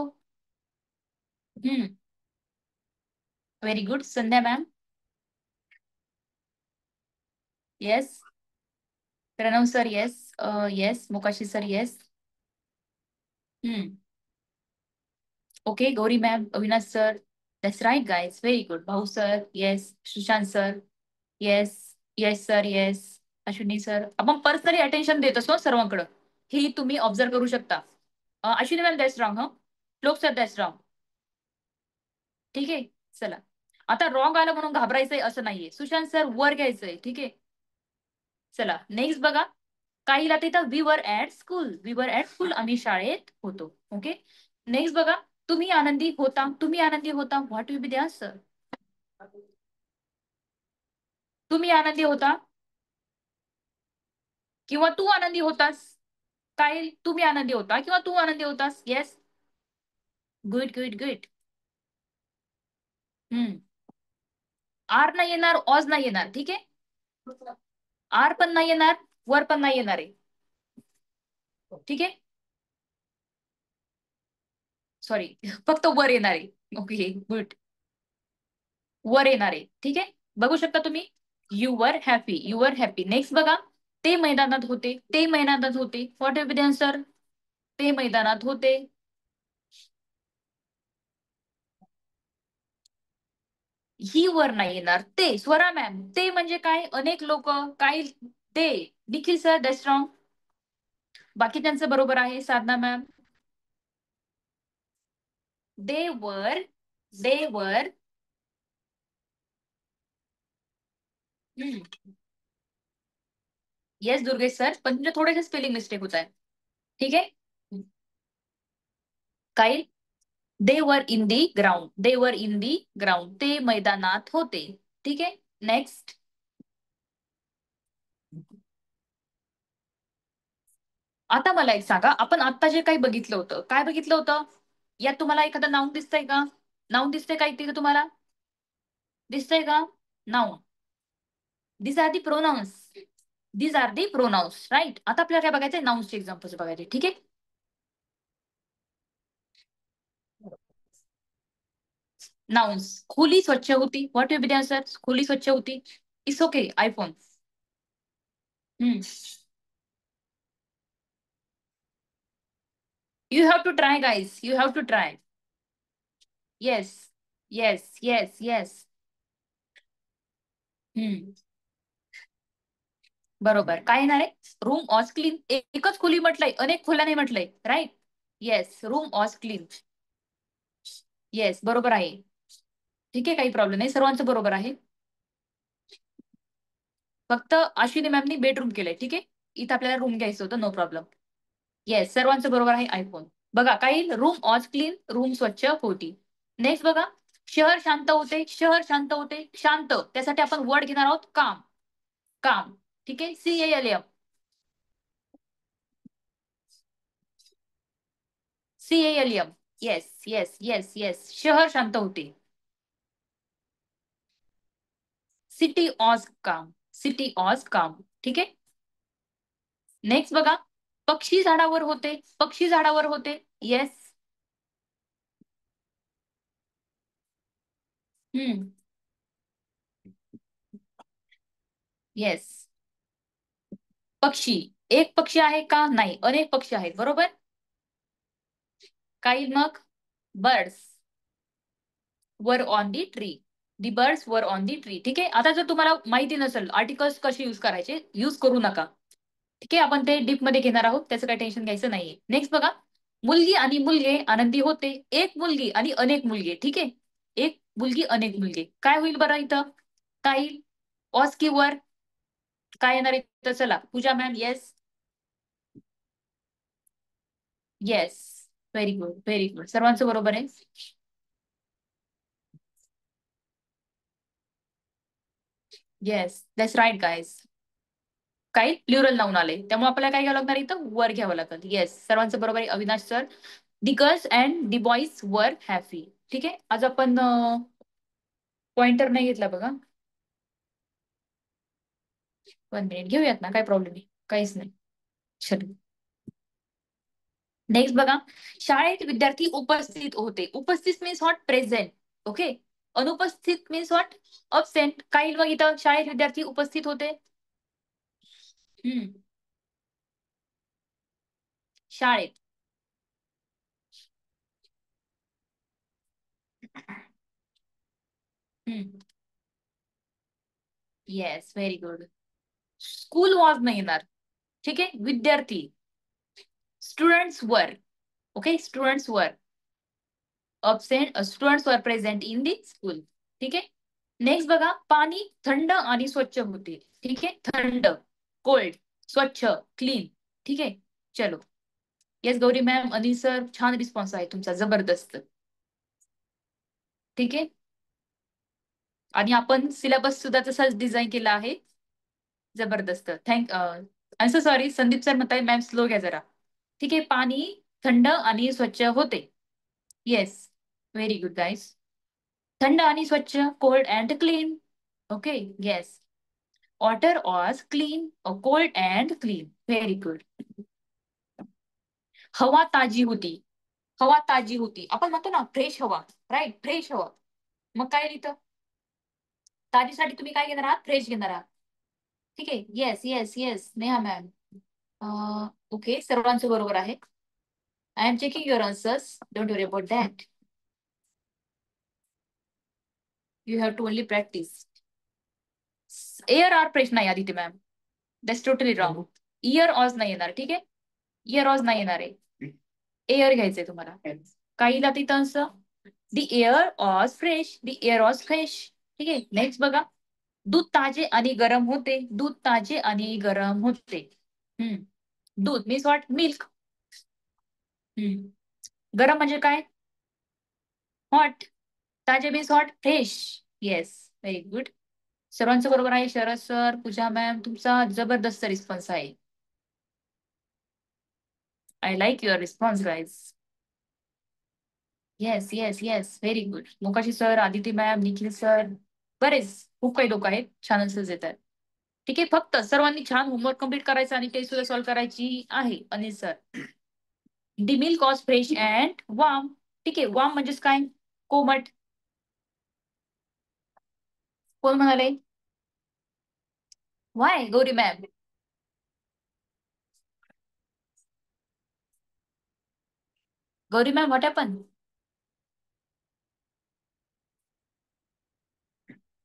Very good. Sandhya ma'am. Yes. Pranav sir, yes. Yes. Mokashi sir, yes. Okay. Gauri ma'am, Avinash sir. That's right guys. Very good. Bhau sir, yes. Sushant sir, yes. Yes sir, yes. Ashwini sir. आपण पर्सनली अटेन्शन देत असतो सर्वांकडे. हे तुम्ही ऑब्झर्व करू शकता. Ashwini ma'am, that's wrong. Shlok sir, that's wrong. ठीक आहे. चला. आता रॉंग आलं म्हणून घाबरायचंय असं नाहीये. सुशांत सर, वर घ्यायचंय. ठीक आहे. चला नेक्स्ट बघा. काहीला तिथं we were at school. We were at school. आम्ही शाळेत होतो. ओके. नेक्स्ट बघा. तुम्ही आनंदी होता. तुम्ही आनंदी होता. What will be the answer? तुम्ही आनंदी होता किंवा तू आनंदी होतास. काय? तुम्ही आनंदी होता किंवा तू आनंदी होतास. Yes. Good good good. Are नाही येणार, ऑज नाही येणार. ठीक आहे. आर पण नाही येणार, वर पण नाही येणार आहे. ठीक आहे. सॉरी, फक्त वर येणार आहे. Okay good. वर येणार आहे. ठीक आहे. बघू शकता तुम्ही. You were happy. You were happy. Next बघा. ते मैदानात होते. ते मैदानात होते. What will be the answer? ते मैदानात होते. ही वर नाही येणार. ते स्वरा मॅम. ते म्हणजे काय? अनेक लोक. काही ते. Nikhil sir, that's wrong. बाकी त्यांचं बरोबर आहे. साधना मॅम. दे वर. दे वर. येस दुर्गेश सर, पण तुमच्या थोडेसे स्पेलिंग मिस्टेक होत आहे. ठीक आहे. काय? दे वर इन दी ग्राउंड. दे वर इन दी ग्राउंड. ते मैदानात होते. ठीक आहे. नेक्स्ट. आता मला एक सांगा, आपण आता जे काही बघितलं होतं, काय बघितलं होतं? यात तुम्हाला एखादं नाऊन दिसतंय का? नाऊन दिसतंय का इथे तुम्हाला? दिसतंय का? Noun. This are the pronouns. These are the pronouns, right. आता आपल्याला काय बघायचंय? नाउन्सचे एक्झाम्पल्स बघायचे, ठीक आहे? नाउन्स. खोली स्वच्छ होती. What will be the answer? खोली स्वच्छ होती. It's okay, iPhone. हम्म. You have to try, guys. You have to try. Yes. Yes. Yes. Yes. हम्म. बरोबर. काय येणार आहे? Room was clean. एकच खोली म्हटलंय, अनेक खोल्या नाही म्हटलंय, right? Yes, room was clean. Yes, बरोबर आहे. ठीक आहे, काही प्रॉब्लेम नाही, सर्वांचं बरोबर आहे. फक्त अश्विनी मॅमनी बेडरूम केलंय, ठीक आहे. इथं आपल्याला रूम घ्यायचं होतं, नो प्रॉब्लेम. येस, सर्वांचं बरोबर आहे, आयफोन. बघा, काही रूम वॉज क्लीन, रूम स्वच्छ होती. नेक्स्ट बघा, शहर शांत होते. शहर शांत होते. शांत, त्यासाठी आपण वर्ड घेणार आहोत काम. काम. ठीक आहे, CALM. CALM. Yes. Yes. Yes. Yes, शहर शांत होते. सिटी ऑज काम. सिटी ऑज काम. ठीक आहे. नेक्स्ट बघा, पक्षी झाडावर होते. पक्षी झाडावर होते. येस. हम्म. येस. पक्षी. एक पक्षी आहे का? नाही, अनेक पक्षी आहेत, बरोबर. काही मग, birds were on the tree. The birds were on the tree. ठीक आहे. आता जर तुम्हाला माहिती नसेल आर्टिकल्स कसे यूज करायचे, यूज करू नका. ठीक आहे, आपण ते डीप मध्ये घेणार आहोत, त्याचं काही टेन्शन घ्यायचं नाहीये. नेक्स्ट बघा, मुलगी आणि मुलगे आनंदी होते. एक मुलगी आणि अनेक मुलगे. ठीक आहे, एक मुलगी अनेक मुलगे. काय होईल बरं इथं? काय? ऑस की वर. काय येणार इथं? चला, Pooja ma'am. Yes. Yes. Very good, very good, सर्वांचं बरोबर आहे. Yes, that's right guys. काही प्लुरल नाऊन आले, त्यामुळे आपल्याला काय घ्यावं लागणार इथं? वर घ्यावं लागेल. येस, सर्वांचं बरोबर आहे, Avinash sir. The girls and the boys वर हॅपी. ठीक आहे, आज आपण पॉइंटर नाही घेतला बघा. 1 मिनिट घेऊयात ना, काय प्रॉब्लेम आहे, काहीच नाही. चलो, नेक्स्ट बघा, शाळेत विद्यार्थी उपस्थित होते. उपस्थित मीन्स व्हॉट? प्रेझेंट. ओके. अनुपस्थित मीन्स व्हॉट? अबसेंट. काही मग इथं शाळेत विद्यार्थी उपस्थित होते. हम्म. शाळेत. हम्म. Yes, very good. School was नाही येणार. ठीक आहे, विद्यार्थी. स्टुडंट्स वर. ओके, स्टुडंट्स वर अबसेंट. स्टुडंट्स वर प्रेझेंट इन दी स्कूल. ठीक आहे. नेक्स्ट बघा, पाणी थंड आणि स्वच्छ होते. ठीक आहे, थंड, कोल्ड, स्वच्छ, क्लीन. ठीक आहे. चलो. Yes Gauri ma'am, Anil sir, छान रिस्पॉन्स आहे तुमचा, जबरदस्त. ठीक आहे. आणि आपण सिलेबस सुद्धा तसाच डिझाईन केला आहे. जबरदस्त, I so sorry, Sandeep sir म्हणताय मॅम स्लो घ्या जरा. ठीक आहे, पाणी थंड आणि स्वच्छ होते. येस, व्हेरी गुड गाईस. थंड आणि स्वच्छ, cold and clean. Okay. Yes. Water was clean, cold and clean. Very good. हवा ताजी होती. हवा ताजी होती, आपण म्हणतो ना फ्रेश हवा, राईट, फ्रेश हवा. मग काय लिहितं? ताजीसाठी तुम्ही काय घेणार आहात? फ्रेश घेणार आहात. ठीक आहे. Yes. Yes. Yes, Neha ma'am. Okay, सर्वांचं बरोबर आहे. I am checking your answers, don't worry about that. You have to only practice. Air are fresh नाही Aditi ma'am, that's totally wrong. Air was नाही येणार. ठीक आहे, इयर ऑज नाही येणार आहे, एअर घ्यायचंय तुम्हाला. काही ला तिथं दी एअर ऑज फ्रेश. दी एअर ऑज फ्रेश. ठीक आहे. नेक्स्ट बघा, दूध ताजे आणि गरम होते. दूध ताजे आणि गरम होते. हम्म. दूध मीन्स व्हॉट? मिल्क. हम्म. गरम म्हणजे काय? हॉट. ताजे means hot? Fresh. Yes, very good. सर्वांचं बरोबर आहे. शरद सर, पूजा मॅम, तुमचा जबरदस्त रिस्पॉन्स आहे. I like your response guys. Yes yes yes, very good. Mokashi sir, Aditi ma'am, Nikhil sir, बरेच खूप काही लोक आहेत छान आन्सर्स देत आहेत. ठीक आहे, फक्त सर्वांनी छान होमवर्क कम्प्लीट करायचा आणि टेस्ट सुद्धा सॉल्व्ह करायची आहे. Anil sir, the milk was fresh and warm. ठीक आहे, वार्म म्हणजेच काय? कोमट. कोण म्हणाले? Why Gauri ma'am? Gauri ma'am, what happen?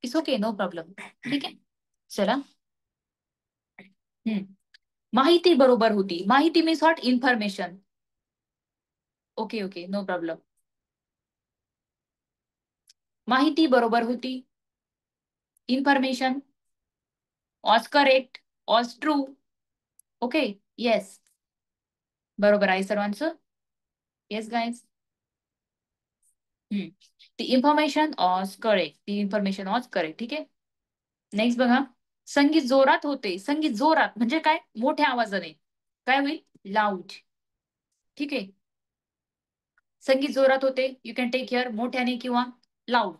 It's okay, no problem. ठीक आहे, चला. हम्म. माहिती बरोबर होती. माहिती means what? Information. Okay okay, no problem. माहिती बरोबर होती. Information was correct, was true. Okay. Yes, बरोबर आहे सर्वांचं. Yes guys. ती इन्फॉर्मेशन वॉज करेक्ट. ती इन्फॉर्मेशन वॉज करेक्ट. ठीक आहे, नेक्स्ट बघा. संगीत जोरात होते. संगीत जोरात म्हणजे काय? मोठ्या आवाजाने. काय होईल? लाऊड. ठीक आहे, संगीत जोरात होते. यू कॅन टेक केअर मोठ्याने किंवा लाऊड.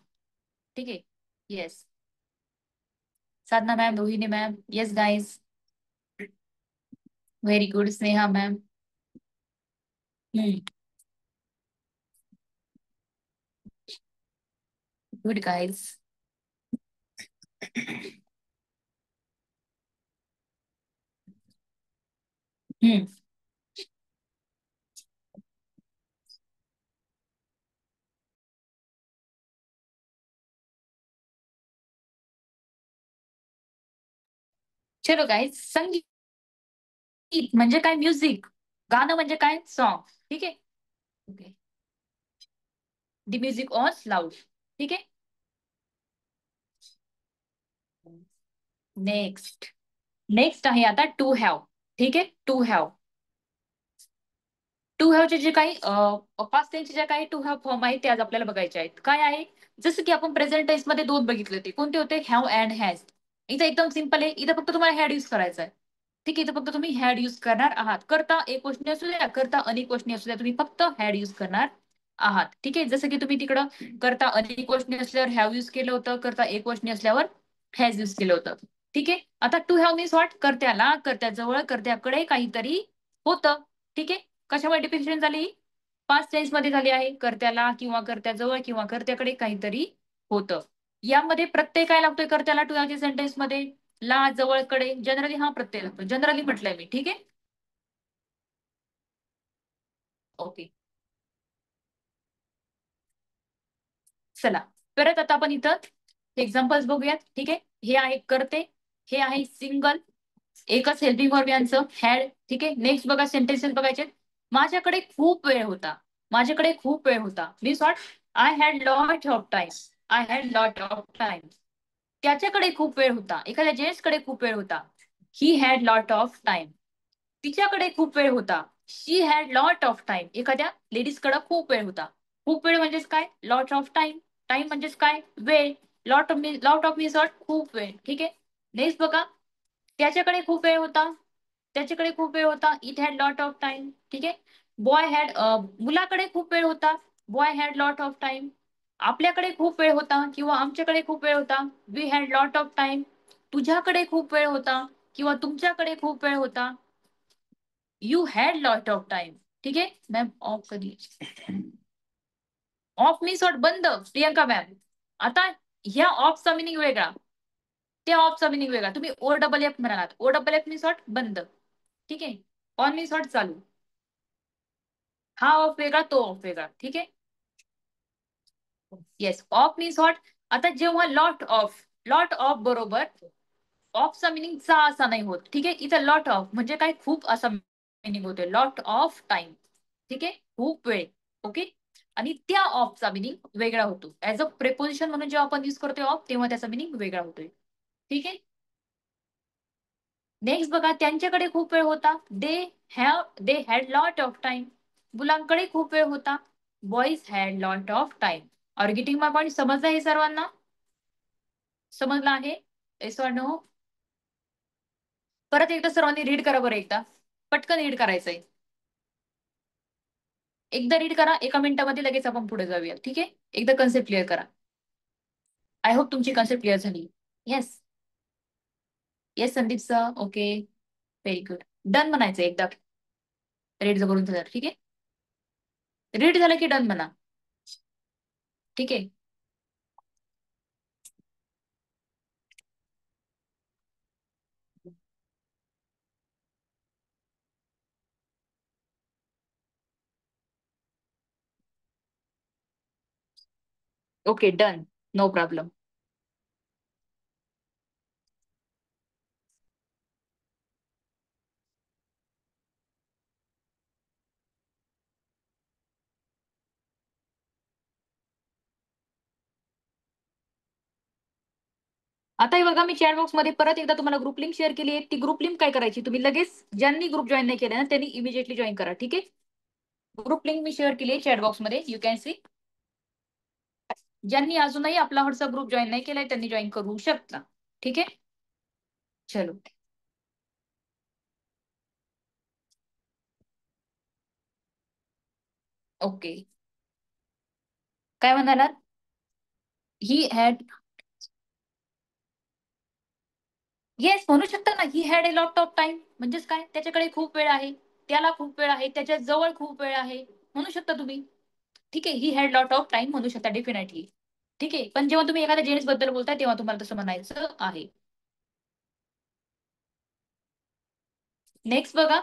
ठीक आहे. Yes, Sadhana ma'am, Rohini ma'am. Yes guys, very good. Sneha ma'am. Good guys. चलो गाईज, संगीत म्हणजे काय? म्युझिक. गाणं म्हणजे काय? सॉन्ग. ठीक आहे. Okay, the music was loud. ठीक आहे. नेक्स्ट. नेक्स्ट आहे आता टू हॅव. ठीक आहे, टू हॅव. टू हॅवचे जे काही पास्ट टेन्सचे जे काही टू हॅव फॉर्म आहेत ते आज आपल्याला बघायचे आहेत. काय आहे? जसं की आपण प्रेझेंट टेन्स मध्ये दोन बघितले होते. कोणते होते? Have and has. इथं एकदम सिंपल आहे. इथं फक्त तुम्हाला हॅड यूज करायचा आहे. ठीक आहे, इथं फक्त तुम्ही हॅड यूज करणार आहात. करता एक गोष्टी असू द्या, करता अनेक गोष्टी असू द्या, तुम्ही फक्त हॅड यूज करणार आहात. ठीक आहे, जसं की तुम्ही तिकडं करता अनेक गोष्टी असल्यावर हॅव यूज केलं होतं, करता एक गोष्टी असल्यावर हॅज यूज केलं होतं. ठीक आहे, आता टू हॅव मीन्स व्हॉट? कर्त्याला, कर्त्याजवळ, कर्त्याकडे काहीतरी होतं. ठीक आहे, कशामुळे डिफिनेशन झाली? पास्ट टेन्स मध्ये झाली आहे. कर्त्याला किंवा कर्त्याजवळ किंवा कर्त्याकडे काहीतरी होतं. यामध्ये प्रत्यय काय लागतोय कर्त्याला टू हॅवच्या सेंटेन्स मध्ये? ला, जवळकडे. जनरली हा प्रत्यय लागतो. जनरली म्हटलंय मी. ठीक आहे, ओके. चला, परत आता आपण इथं एक्झाम्पल्स बघूयात. ठीक आहे, हे आहे कर्ते, हे आहे सिंगल, एकच हेल्पिंग वर्ब यांचं हॅड. ठीक आहे, नेक्स्ट बघा, सेंटेन्सेस बघायचे. माझ्याकडे खूप वेळ होता. माझ्याकडे खूप वेळ होता means what? I had lot of time. I had lot of time. त्याच्याकडे खूप वेळ होता. एखाद्या जेंट्स कडे खूप वेळ होता. He had lot of time. तिच्याकडे खूप वेळ होता. शी हॅड लॉट ऑफ टाइम. एखाद्या लेडीज कडे खूप वेळ होता. खूप वेळ म्हणजेच काय? Lot of time. टाइम म्हणजेच काय? वेळ. Lot of means what? खूप वेळ. ठीक आहे, नेक्स्ट बघा. त्याच्याकडे खूप वेळ होता. त्याच्याकडे खूप वेळ होता. It had lot of time. ठीक आहे, बॉय हॅड, मुलाकडे खूप वेळ होता. Boy had lot of time. आपल्याकडे खूप वेळ होता किंवा आमच्याकडे खूप वेळ होता. We had lot of time. तुझ्याकडे खूप वेळ होता किंवा तुमच्याकडे खूप वेळ होता. You had lot of time. ठीक आहे मॅम, ऑफ कधी? Off means what? बंद. प्रियंका मॅम, आता ह्या ऑफचा मिनिंग वेगळा, त्या ऑफचा मिनिंग वेगळा. तुम्ही ओ डबल एफ म्हणालात. O double F means what? बंद. ठीक आहे, ऑन मीन्स व्हॉट? चालू. हा ऑफ वेगळा, तो ऑफ वेगळा. ठीक आहे, येस. Of means what? आता जेव्हा लॉट ऑफ बरोबर ऑफचा मिनिंग चा असा नाही होत. ठीक आहे, इथं लॉट ऑफ म्हणजे काय? खूप असा मिनिंग होतोय. Lot of time. ठीक आहे, खूप वेळ. ओके, आणि त्या ऑफचा मिनिंग वेगळा होतो. ऍज अ प्रेपोजिशन म्हणून जेव्हा आपण युज करतोय ऑफ, तेव्हा त्याचा मिनिंग वेगळा होतोय. ठीक आहे, नेक्स्ट बघा. त्यांच्याकडे खूप वेळ होता. They had lot of time. मुलांकडे खूप वेळ होता. Boys had lot of time. Are getting my point? समजलं हे सर्वांना? समजलं आहे? Yes or no? परत एकदा सर्वांनी रीड करा बरं एकदा. पटकन रीड करायचंय. एकदा रीड करा, एका मिनिटामध्ये लगेच आपण पुढे जाऊया. ठीक आहे, एकदा कन्सेप्ट क्लिअर करा. आय होप तुमची कन्सेप्ट क्लिअर झाली. Yes. Yes Sandeep sir. Okay, very good. Done म्हणायचं एकदा रीड करून झालं. ठीक आहे, रीड झालं की डन म्हणा. ठीक आहे. Okay, done. No problem. आता हे बघा, मी चॅट बॉक्स मध्ये परत एकदा तुम्हाला ग्रुप लिंक शेअर केली आहे. ती ग्रुप लिंक काय करायची, तुम्ही लगेच ज्यांनी ग्रुप जॉईन नाही केला ना त्यांनी इमिजिएटली जॉईन करा. ठीक आहे, ग्रुप लिंक मी शेअर केली आहे चॅट बॉक्स मध्ये, यू कॅन सी. ज्यांनी अजूनही आपला व्हॉट्सअप ग्रुप जॉईन नाही केलाय त्यांनी जॉईन करू शकता. ठीक आहे, चलो. ओके, काय म्हणालात? He had. येस म्हणू शकता ना, ही had a lot of time. म्हणजेच काय, त्याच्याकडे खूप वेळ आहे, त्याला खूप वेळ आहे, त्याच्या जवळ खूप वेळ आहे, म्हणू शकता तुम्ही. ठीक आहे, he had lot of time म्हणू शकता डेफिनेटली. ठीक आहे, पण जेव्हा तुम्ही एखाद्या जेंट्स बद्दल बोलताय तेव्हा तुम्हाला तसं म्हणायचं आहे. नेक्स्ट बघा.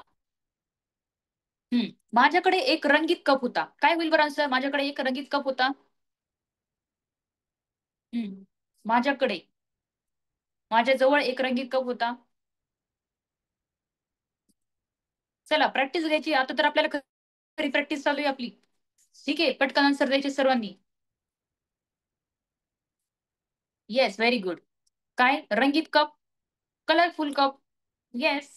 माझ्याकडे एक रंगीत कप होता. काय होईल बरं आन्सर? माझ्याकडे एक रंगीत कप होता. माझ्याकडे, माझ्या जवळ एक रंगीत कप होता. चला प्रॅक्टिस घ्यायची आता, तर आपल्याला खरी प्रॅक्टिस चालू आहे आपली. ठीक आहे, पटकन आन्सर द्यायचे सर्वांनी. Yes, very good. काय रंगीत कप, कलरफुल कप. येस,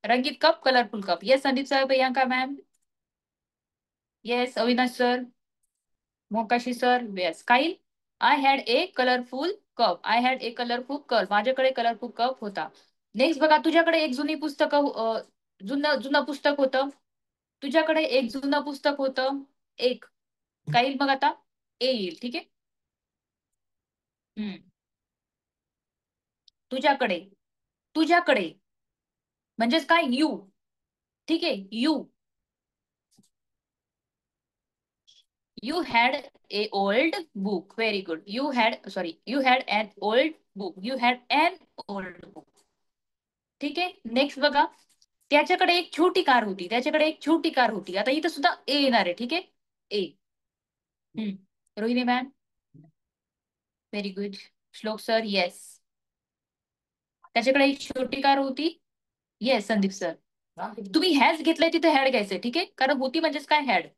रंगीत कप, colourful cup. Yes Sandeep sir, Priyanka ma'am. Yes Avinash sir, Mokashi sir. Yes Kyle. I had a colourful cup. I had a colourful cup. माझ्याकडे कलरफुल कप होता. नेक्स्ट बघा, तुझ्याकडे एक जुनी पुस्तक, जुनं जुनं पुस्तक होतं. तुझ्याकडे एक जुनं पुस्तक होतं. एक काय येईल मग आता? ए येईल. ठीक आहे. हम्म. तुझ्याकडे, तुझ्याकडे म्हणजेच काय, यू. ठीक आहे, you. You had a old book. Very good. You had, sorry, you had an old book. You had an old book. ठीक आहे, नेक्स्ट बघा. त्याच्याकडे एक छोटी कार होती. त्याच्याकडे एक छोटी कार होती. आता इथं सुद्धा ए येणार आहे. ठीक आहे, ए. रोहिणी मॅम. Very good. श्लोक सर. येस, त्याच्याकडे एक छोटी कार होती. Yes Sandeep sir. तुम्ही हॅज घेतलंय तिथे हॅड घ्यायचंय. ठीक आहे, कारण होती म्हणजेच काय, हॅड.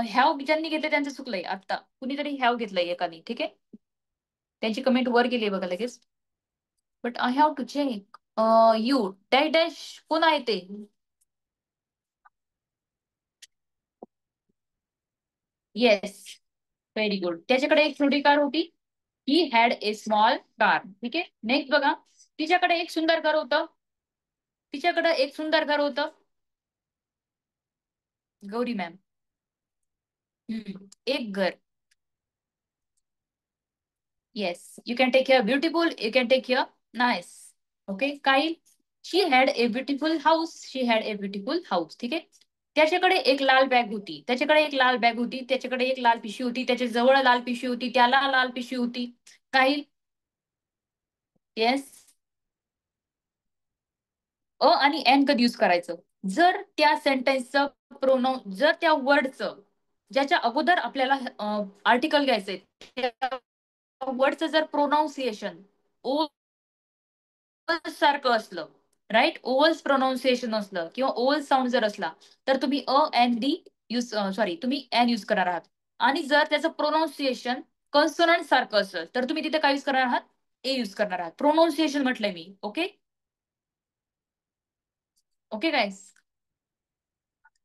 हॅव ज्यांनी घेतले त्यांचं चुकलंय. आता कुणीतरी हॅव घेतलंय एकाने. ठीक आहे, त्यांची कमेंट वर गेली बघा लगेच. But I have to check. You dash dash कोण आहे ते? Yes, very good. त्याच्याकडे एक छोटी कार होती. He had a small car. ठीक आहे, नेक्स्ट बघा. तिच्याकडे एक सुंदर घर होतं. तिच्याकडे एक सुंदर घर होतं. गौरी मॅम. एक घर. Yes, you can take here beautiful, you can take here nice. Okay, काही. She had a beautiful house. She had a beautiful house. ठीक आहे, त्याच्याकडे एक लाल बॅग होती. त्याच्याकडे एक लाल बॅग होती. त्याच्याकडे एक लाल पिशवी होती. त्याच्या जवळ लाल पिशवी होती. त्याला लाल पिशवी होती. काही. येस. आणि एन कधी युज करायचं? जर त्या सेंटेन्सचं प्रोनाऊन, जर त्या वर्डचं ज्याच्या अगोदर आपल्याला आर्टिकल घ्यायचंय, त्या वर्डचं जर प्रोनाऊन्सिएशन ओ सारखं असलं, राईट, ओवल्स प्रोनाऊन्सिएशन असलं किंवा ओवल साऊंड जर असला, तर तुम्ही एन डी यूज, सॉरी, तुम्ही एन यूज करणार आहात. आणि जर त्याचं प्रोनाऊन्सिएशन कॉन्सोनंट सारखं असेल तर तुम्ही तिथे काय यूज करणार आहात? ए यूज करणार आहात. प्रोनाऊन्सिएशन म्हटलंय मी. ओके, ओके गाईस.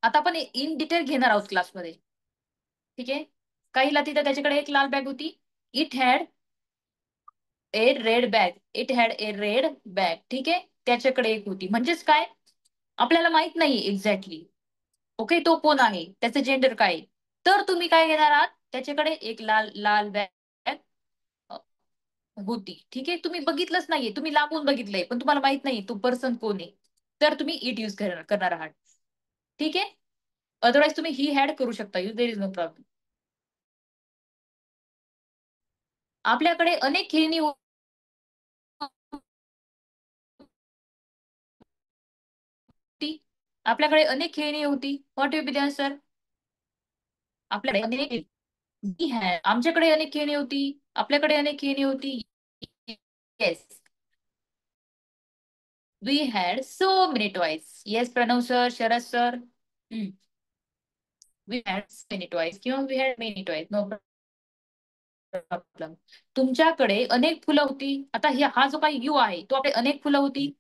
आता आपण इन डिटेल घेणार आहोत क्लासमध्ये. ठीक आहे, काहीला तिथे त्याच्याकडे एक लाल बॅग होती. It had A red bag. It had A red bag. ठीक आहे, त्याच्याकडे एक होती. म्हणजेच काय, आपल्याला माहित नाही एक्झॅक्टली. ओके, तो कोण आहे, त्याचं जेंडर काय आहे. तर तुम्ही काय घेणार आहात, त्याच्याकडे एक लाल लाल बॅग होती. ठीक आहे, तुम्ही बघितलंच नाहीये, तुम्ही लांबून बघितलंय पण तुम्हाला माहित नाही तो पर्सन कोण आहे. तर तुम्ही इट यूज करणार आहात. ठीक आहे. अदरवाईज तुम्ही ही हॅड करू शकता, use there is no problem. आपल्याकडे अनेक खेळणी होती. आपल्याकडे अनेक खेळणी होती. What will be the answer? आपल्याकडे अनेक आमच्याकडे अनेक खेळणी होती. आपल्याकडे अनेक खेळणी होती. Yes, we had so many toys. Yes Pranav sir, Sharad sir. We had many toys किंवा we had many toys, no problem. तुमच्याकडे अनेक फुलं होती. आता हा जो काही यू आहे तो आपले अनेक फुलं होती.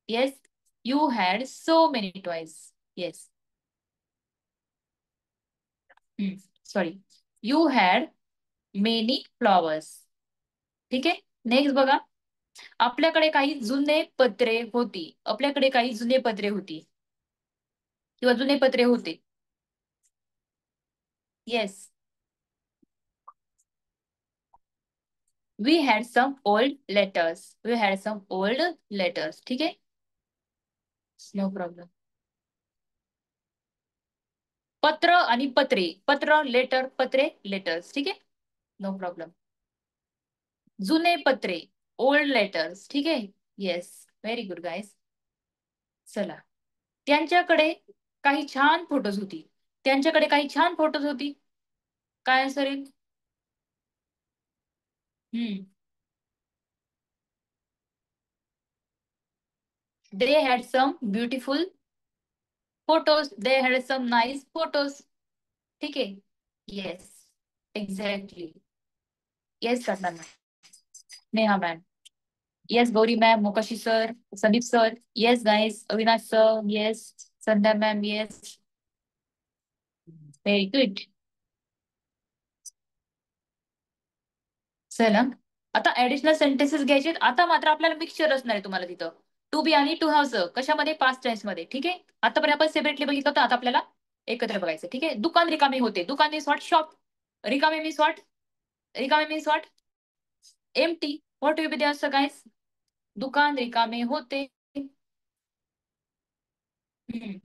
Yes, you had so many toys. Yes, sorry, you had many flowers. ठीक आहे. नेक्स्ट बघा. आपल्याकडे काही जुने पत्रे होती. आपल्याकडे काही जुने पत्रे होती किंवा जुने पत्रे होते. Yes, we had some old letters. We had some old letters. ठीक आहे, नो प्रॉब्लेम. पत्र आणि पत्रे, पत्र लेटर, पत्रे लेटर्स. ठीक आहे, नो प्रॉब्लेम. जुने पत्रे, ओल्ड लेटर्स. ठीक आहे. Yes, very good guys. चला, त्यांच्याकडे काही छान फोटोज होती. त्यांच्याकडे काही छान फोटोज होती. काय आन्सर येईल? हम्म, they had some beautiful photos. They had some nice photos. ठीक है. Yes, exactly. Yes, Satna ma'am. Neha ma'am. Yes, Gauri ma'am, Mokashi sir, Sandeep sir. Yes, guys. Avinash sir. Yes. Sandhya ma'am. Yes. Very good. चला, आता additional sentences घ्यायचे. आता मात्र आपल्याला mixture असणार आहे तुम्हाला तिथं. टू बी आणि टू हॅव कशामध्ये, पास्ट टेन्स मध्ये. ठीक आहे. आतापर्यंत आपण सेपरेटली बघितलं होतं, आता आपल्याला एकत्र बघायचं. ठीक आहे. दुकान रिकामे होते. दुकान मीन्स व्हॉट? शॉप. रिकामे मीन्स व्हॉट? रिकामे means what? Empty. What will be the answer guys? दुकान रिकामे होते. हम्म.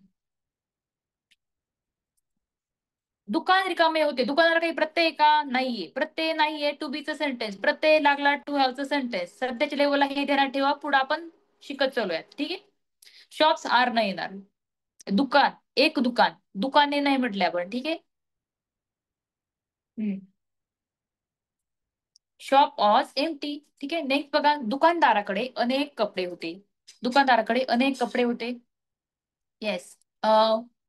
दुकान रिकामे होते. दुकानाला काही प्रत्यय का? नाहीये. प्रत्यय नाहीये. टू बीचं सेंटेन्स. प्रत्यय लागला टू हॅवचं सेंटेन्स. सध्याच्या लेवलला हे ध्यानात ठेवा. पुढे आपण शिकत चालूयात. ठीक आहे. शॉप्स आर नाही येणार. दुकान, एक दुकान, दुकाने नाही म्हटले आपण. ठीक आहे. Shop was empty. ठीक आहे. नेक्स्ट बघा. दुकानदाराकडे अनेक कपडे होते. दुकानदाराकडे अनेक कपडे होते. Yes.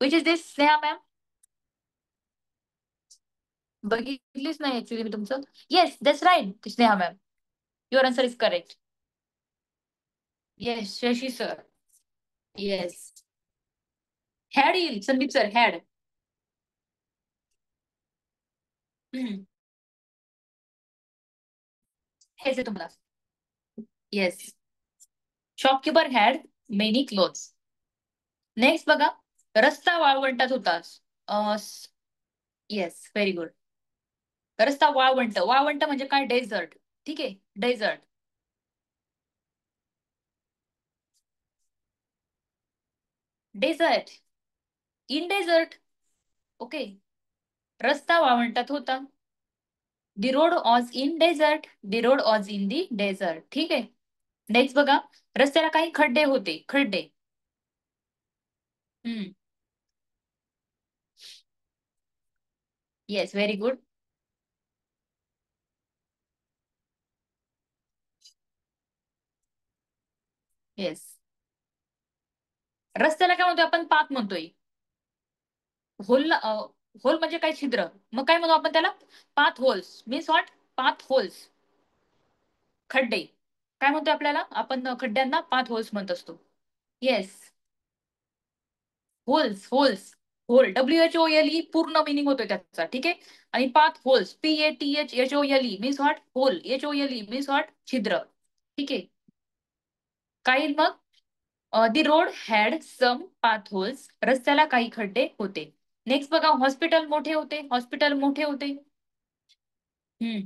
Which is this, Sneha ma'am? बघितलीच नाही ऍक्च्युली मी तुमचं. Yes, that's right Sneha ma'am. Your answer is correct. Yes, Shashi sir. Yes. Had येईल, संदीप सर, हॅड. हेच आहे तुम्हाला. Yes. Shopkeeper had many clothes. Next बघा. रस्ता वाळवंटात होता. Yes, very good. रस्ता वाळवंट. वाळवंट म्हणजे काय? डेझर्ट. ठीक आहे, desert. Desert, in desert. Okay. रस्ता वाळवंटात होता. The road was in dessert. The road was in the desert. ठीक आहे. नेक्स्ट बघा. रस्त्याला काही खड्डे होते. खड्डे. हम्म. Yes, very good. येस. रस्त्याला काय म्हणतोय आपण? पाथ म्हणतोय. होल, होल म्हणजे काय? छिद्र. मग काय म्हणतो आपण त्याला? Path holes. Means what? Path holes. खड्डे. काय म्हणतो आपल्याला? आपण खड्ड्यांना पाथ होल्स म्हणत असतो. Yes. Holes, holes. Hole, WHOLE पूर्ण मिनिंग होतोय त्याचा. ठीक आहे. आणि path holes, PATHHOLE means what? Hole. HOLE means what? छिद्र. ठीक आहे. काही मग the road had some path holes, रस्त्याला काही खड्डे होते. नेक्स्ट बघा, हॉस्पिटल मोठे होते, हॉस्पिटल मोठे होते. हम्म.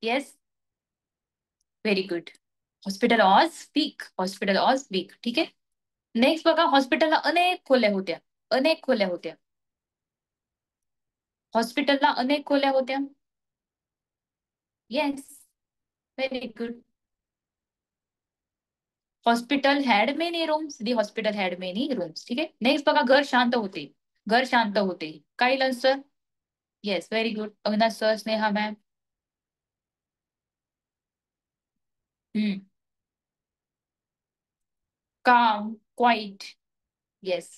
Yes, very good. Hospital was big, hospital was big. ठीक आहे. नेक्स्ट बघा, हॉस्पिटलला अनेक खोल्या होत्या, अनेक खोल्या होत्या. हॉस्पिटलला अनेक खोल्या होत्या. Yes, very good. Hospital had many rooms, the hospital had many rooms. ठीक आहे. नेक्स्ट बघा, घर शांत होते, घर शांत होते. काही answer. Yes, very good. Avinash sir, Sneha ma'am. Hmm. Calm, quiet. Yes,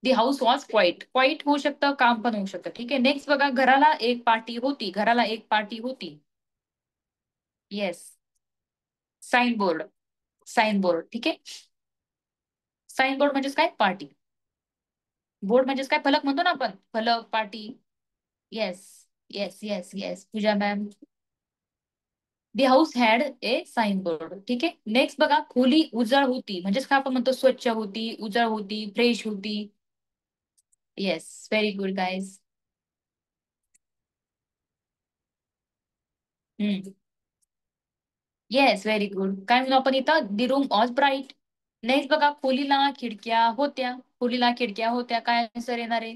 the house was quiet. Quiet होऊ शकतं, काम पण होऊ शकतं. ठीक आहे. नेक्स्ट बघा, घराला एक पार्टी होती, घराला एक पार्टी होती. Yes, sign board, sign board. ठीक आहे. साइन बोर्ड म्हणजेच काय, पार्टी. बोर्ड म्हणजेच काय, फलक म्हणतो ना आपण, फलक, party. Yes, yes, yes, yes, Pooja ma'am. The house had a sign board. ठीक आहे. नेक्स्ट बघा, खोली उजळ होती, म्हणजेच काय आपण म्हणतो, स्वच्छ होती, उजळ होती, फ्रेश होती. Yes, very good guys. Hmm. Yes, very good. काय म्हणू आपण इथं, the room was bright. Next बघा, खोलीला खिडक्या होत्या, खोलीला खिडक्या होत्या. काय आन्सर येणार आहे.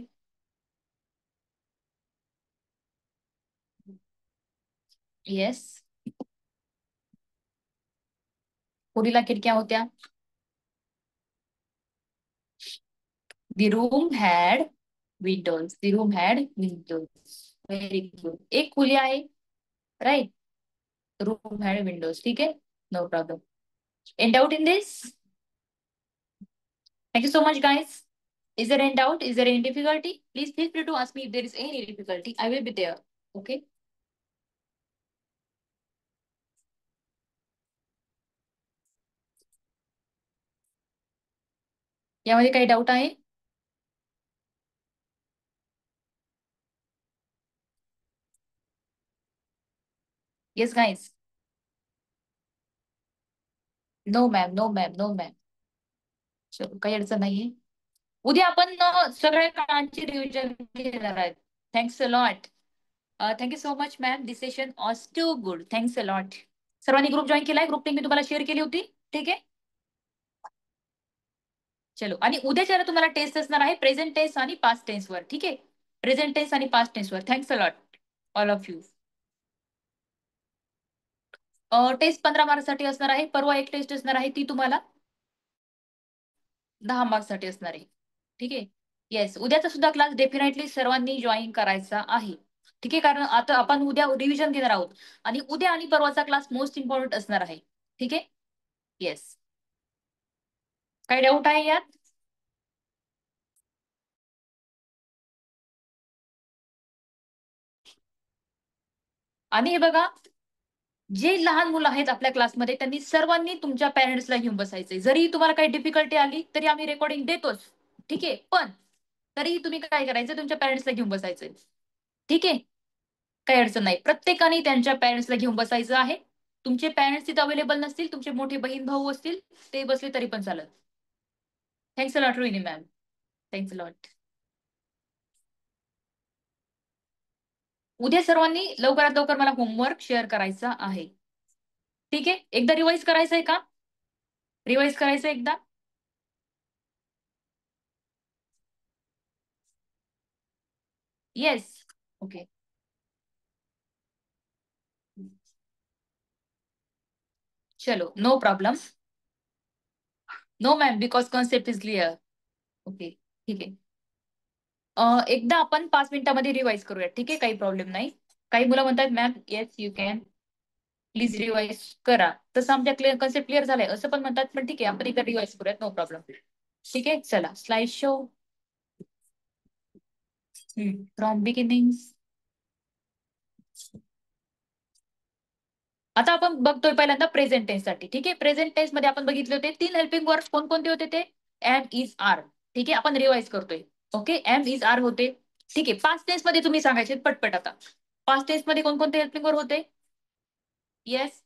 येस, खोलीला खिडक्या होत्या. The room had windows, the room had windows. Very good. एक खोली आहे, राईट. Room had windows. ठीक आहे. No problem. Any doubt in this. Thank you so much, guys. Is there any doubt? Is there any difficulty? Please feel free to ask me if there is any difficulty. I will be there. Okay. यामध्ये काही doubt आहे? Yes guys. No ma'am, no ma'am, no ma'am. चलो, काही अडचण नाहीये. उद्या आपण सगळ्या काळांची रिव्हिजन घेणार आहेत. Thanks a lot. Thank you so much ma'am. This session was too good. Thanks a lot. सर्वांनी ग्रुप जॉईन केलाय. ग्रुप लिंक मी तुम्हाला शेअर केली होती. ठीक आहे. चलो, आणि उद्याच्या तुम्हाला टेस्ट असणार आहे, प्रेझेंट टेन्स आणि पास्ट टेन्स वर. ठीक आहे. प्रेझेंट टेन्स आणि पास्ट टेन्स वर. Thanks a lot all of you. Test 15 मार्क्ससाठी असणार आहे. परवा एक टेस्ट असणार आहे, ती तुम्हाला 10 मार्क्ससाठी असणार आहे. ठीक आहे. येस, उद्याचा सुद्धा क्लास डेफिनेटली सर्वांनी जॉईन करायचा आहे. ठीक आहे. कारण आता आपण उद्या रिव्हिजन घेणार आहोत आणि उद्या आणि परवाचा क्लास मोस्ट इम्पॉर्टंट असणार आहे. ठीक आहे. येस. काही डाऊट आहे यात? आणि हे बघा, जे लहान मुलं आहेत आपल्या क्लासमध्ये, त्यांनी सर्वांनी तुमच्या पॅरेंट्सला घेऊन बसायचंय. जरी तुम्हाला काही डिफिकल्टी आली तरी आम्ही रेकॉर्डिंग देतोच. ठीक आहे. पण तरीही तुम्ही काय करायचं, तुमच्या पॅरेंट्सला घेऊन बसायचंय. ठीक आहे. काही अडचण नाही. प्रत्येकाने त्यांच्या पॅरेंट्सला घेऊन बसायचं आहे. तुमचे पॅरेंट्स तिथे अवेलेबल नसतील, तुमचे मोठे बहीण भाऊ असतील, ते बसले तरी पण चालत. Thanks a lot Rohini ma'am. Thanks a lot. उद्या सर्वांनी लवकरात लवकर मला होमवर्क शेअर करायचा आहे. ठीक आहे. एकदा रिवाइज करायचंय का? रिवाइज करायचं एकदा. येस. ओके. चलो, no problem. No ma'am, because concept is clear. Okay. ठीक आहे. एकदा आपण 5 मिनिटामध्ये रिवाइज करूया. ठीक आहे. काही प्रॉब्लेम नाही. काही मुलं म्हणतात ma'am, yes you can please revise करा. तसं आमच्या कन्सेप्ट क्लिअर झालाय असं पण म्हणतात. पण ठीक आहे, आपण एकदा रिवाइज करूयात. No problem. ठीक आहे. चला, स्लाइड शो. From beginning. आता आपण बघतोय पहिल्यांदा प्रेझेंट टेन्स साठी. ठीक आहे. प्रेझेंट टेन्स मध्ये आपण बघितले होते 3 हेल्पिंग वर्ड्स. कोणकोणते होते ते? Am, is, are. ठीक आहे. आपण रिवाइज करतोय. ओके. एम, इज, आर होते. ठीक आहे. पास्ट टेन्स मध्ये तुम्ही सांगायचे पटपट आता. पास्ट टेन्स मध्ये कोणकोणते हेल्पिंग वर्ड होते? येस.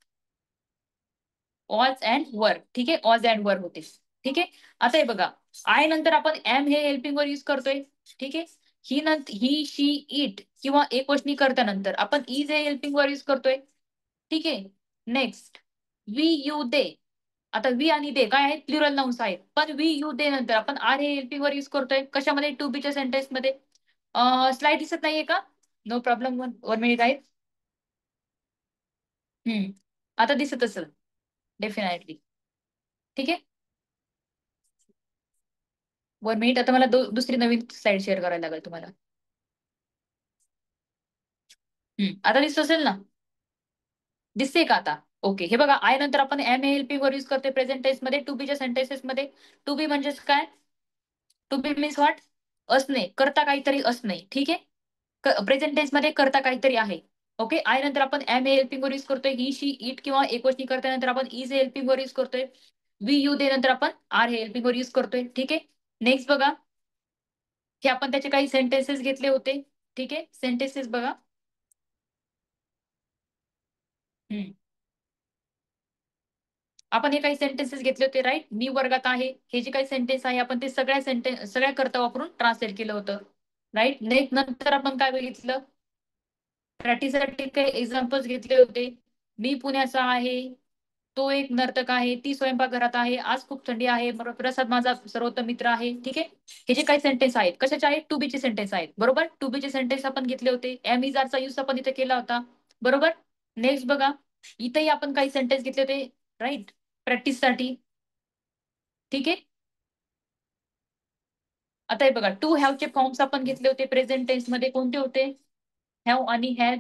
ऑज अँड वर. ठीक आहे, ऑज अँड वर होते. ठीक आहे. आता हे बघा, आय नंतर आपण एम हे हेल्पिंग वर यूज करतोय. ठीक आहे. ही नंतर ही शी इट किंवा एक वचनी करता आपण इज हे हेल्पिंग वर यूज करतोय. ठीक आहे. Next, we you they. आता वी आणि दे काय आहेत, प्लुरल नाउन्स आहेत, पण वी यू दे नंतर आपण आर हे हेल्पिंग वर यूज करतोय. कशामध्ये, टू बीच्या सेंटेन्स मध्ये. स्लाइड दिसत नाहीये का? No problem, one one minute आहे. हम्म. आता दिसत असेल डेफिनेटली. ठीक आहे. वन मिनिट, आता मला दुसरी नवीन स्लाइड शेअर करायला लागेल तुम्हाला. आता दिसत असेल ना? दिसते का आता? ओके. हे बघा, आय नंतर आपण एम ए एल पी वर यूज करतोय प्रेझेंट टेन्स मध्ये, टू बीच्या सेंटेन्सेस मध्ये. टू बी म्हणजेच काय? To be means what? असणे, करता काहीतरी असणे. ठीक आहे. प्रेझेंट टेन्स मध्ये करता काहीतरी आहे. ओके. आय नंतर आपण एम ए हेल्पिंग वर यूज करतोय, ही शी इट किंवा एकवचनी करता नंतर आपण इज हेल्पिंग वर यूज करतोय. वी यू दे नंतर आपण आर हे हेल्पिंग वर यूज करतोय. ठीक आहे. नेक्स्ट बघा, हे आपण त्याचे काही सेंटेन्सेस घेतले होते. ठीक आहे. सेंटेन्सेस बघा. हम्म. आपण हे काही सेंटेन्सेस घेतले होते, राईट. मी वर्गात आहे, हे जे काही सेंटेन्स आहे आपण ते सगळ्या सेंटेन्स सगळ्या करता वापरून ट्रान्सलेट केलं होतं. राईट. नेक्स्ट नंतर आपण काय बघितलं, प्रॅक्टिससाठी काही एक्झाम्पल्स घेतले होते. मी पुण्याचा आहे, तो एक नर्तक आहे, ती स्वयंपाकघरात आहे, आज खूप थंडी आहे, प्रसाद माझा सर्वोत्तम मित्र आहे. ठीक आहे. हे जे काही सेंटेन्स आहेत कशाचे आहेत, टू बी चे सेंटेन्स आहेत. बरोबर. टू बी चे सेंटेन्स आपण घेतले होते. एम इज आरचा यूज आपण इथे केला होता. बरोबर. नेक्स्ट बघा, इथेही आपण काही सेंटेन्स घेतले होते, राईट, प्रॅक्टिससाठी. ठीक आहे. आता हे बघा, टू हॅव चे फॉर्म्स आपण घेतले होते प्रेझेंट टेन्स मध्ये. कोणते होते? हॅव आणि हॅज.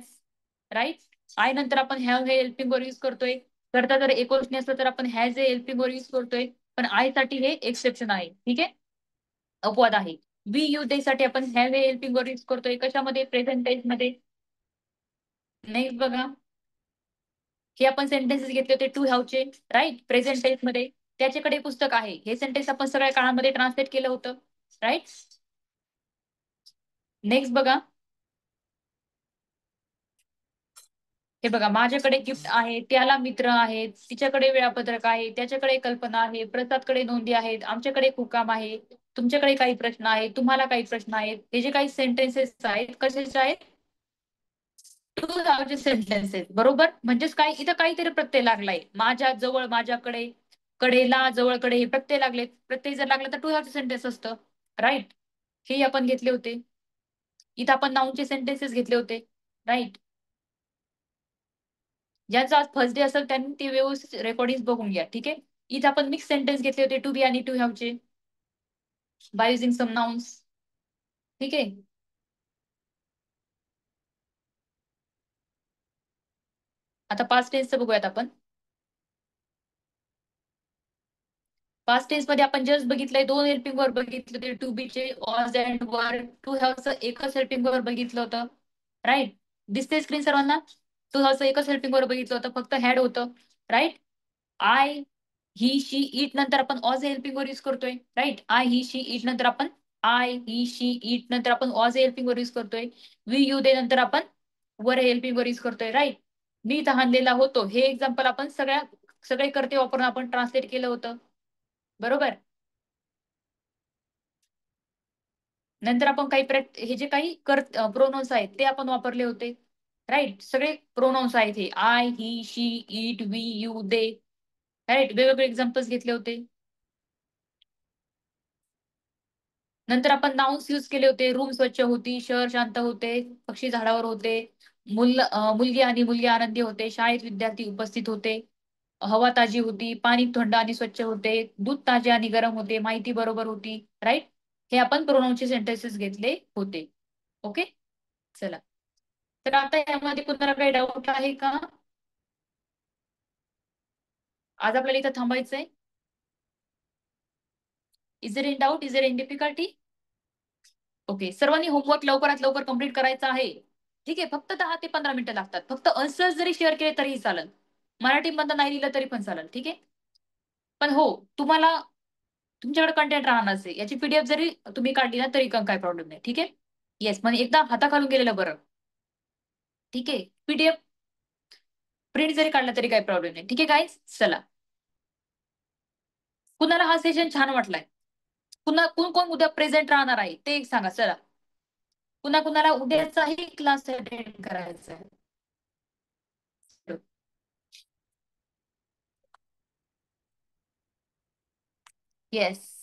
राईट. आय नंतर आपण हॅव हे हेल्पिंग वर यूज करतोय. करता जर एक वचनी असलं तर आपण हॅज हे हेल्पिंग वर यूज करतोय. पण आय साठी हे एक्सेप्शन आहे. ठीक आहे, अपवाद आहे. वी यू दे साठी आपण हॅव हे हेल्पिंग वर यूज करतोय. कशामध्ये? प्रेझेंट टेन्स मध्ये. नेक्स्ट बघा, हे आपण सेंटेन्सेस घेतले होते टू हॅव चे, राईट, प्रेझेंट टेन्स मध्ये. त्याच्याकडे पुस्तक आहे, हे सेंटेन्स आपण सगळ्या काळामध्ये ट्रान्सलेट केलं होतं. राईट. नेक्स्ट बघा, हे बघा, माझ्याकडे गिफ्ट आहे, त्याला मित्र आहेत, तिच्याकडे वेळापत्रक आहे, त्याच्याकडे कल्पना आहे, प्रसादकडे नोंदी आहेत, आमच्याकडे खूप काम आहे, तुमच्याकडे काही प्रश्न आहेत, तुम्हाला काही प्रश्न आहेत. हे जे काही सेंटेन्सेस आहेत कशाचे आहेत? टू हॅवचे सेंटेन्सेस. बरोबर. म्हणजेच काय, इथं काहीतरी प्रत्यय लागलाय. माझ्या, जवळ, माझ्याकडे, कडेला, जवळकडे हे प्रत्यय लागले. प्रत्यय जर लागला तर टू हॅवचे सेंटेन्स असतं. राईट. हे आपण घेतले होते. इथं आपण नाऊनचे सेंटेन्सेस घेतले होते. राईट. ज्यांचा आज फर्स्ट डे असेल त्यांनी ते व्यवस्थित रेकॉर्डिंग बघून घ्या. ठीक आहे. इथं आपण मिक्स सेंटेन्स घेतले होते, टू बी आणि टू हॅवचे, बाय युझिंग सम नाउन्स. ठीक आहे. आता पास्ट टेन्सचं बघूयात आपण. पास्ट टेन्स मध्ये आपण जस्ट बघितलंय, दोन हेल्पिंग वर्ब बघितले होते, टू बीचे ऑज अँड वर. टू हॅवचं एकच हेल्पिंग वर्ब बघितलं होतं. राईट. दिसते स्क्रीन सर्वांना? टू हॅवचं एकच हेल्पिंग वर्ब बघितलं होतं, फक्त हॅड होतं. Right. I, he, she, it नंतर आपण ऑज हेल्पिंग वर यूज करतोय. Right. I, he, she, it नंतर आपण आय, ही, शी, इट नंतर आपण ऑज हेल्पिंग वर यूज करतोय. वी, यू, दे नंतर आपण वर हेल्पिंग वर यूज करतोय. राईट. मी तहानलेला होतो, हे एक्झाम्पल आपण सगळे करते वापरून आपण ट्रान्सलेट केलं होतं. बरोबर. नंतर आपण काही हे जे काही प्रोनाउन्स आहेत ते आपण वापरले होते. राईट. सगळे प्रोनाउन्स आहेत हे, I, he, she, it, we, you, they. Right. वेगवेगळे एक्झाम्पल्स घेतले होते. नंतर आपण नाउन्स यूज केले होते. रूम स्वच्छ होती, शहर शांत होते, पक्षी झाडावर होते, मुलगी आणि मुलगी आनंदी होते, शाळेत विद्यार्थी उपस्थित होते, हवा ताजी होती, पाणी थंड आणि स्वच्छ होते, दूध ताजे आणि गरम होते, माहिती बरोबर होती. राईट. हे आपण प्रोनाउनचे सेंटेन्सेस घेतले होते. ओके. चला, तर आता यामध्ये कुणाला काही डाऊट आहे का? आज आपल्याला इथं थांबायचंय. Is there any doubt? Is there any difficulty? Okay. सर्वांनी होमवर्क लवकरात लवकर कंप्लीट करायचा आहे. ठीक आहे. फक्त 10 ते 15 मिनिटं लागतात. फक्त आन्सर्स जरी शेअर केले तरीही चालेल. मराठीमधनं नाही लिहिलं तरी पण चालेल. ठीक आहे. पण हो, तुम्हाला तुमच्याकडे कंटेंट राहणार आहे, याची पीडीएफ जरी तुम्ही काढली ना तरी काही प्रॉब्लेम नाही. ठीक आहे. येस, म्हणजे एकदा हाताखालून गेलेलं बरं. ठीक आहे. पीडीएफ प्रिंट जरी काढला तरी काही प्रॉब्लेम नाही. ठीक आहे गाईज. चला. कुणाला हा सेशन छान वाटलाय? पुन्हा कोण कोण उद्या प्रेझेंट राहणार आहे ते एक सांगा चला. पुन्हा कुणाला उद्याचाही क्लास अटेंड करायचा आहे? येस.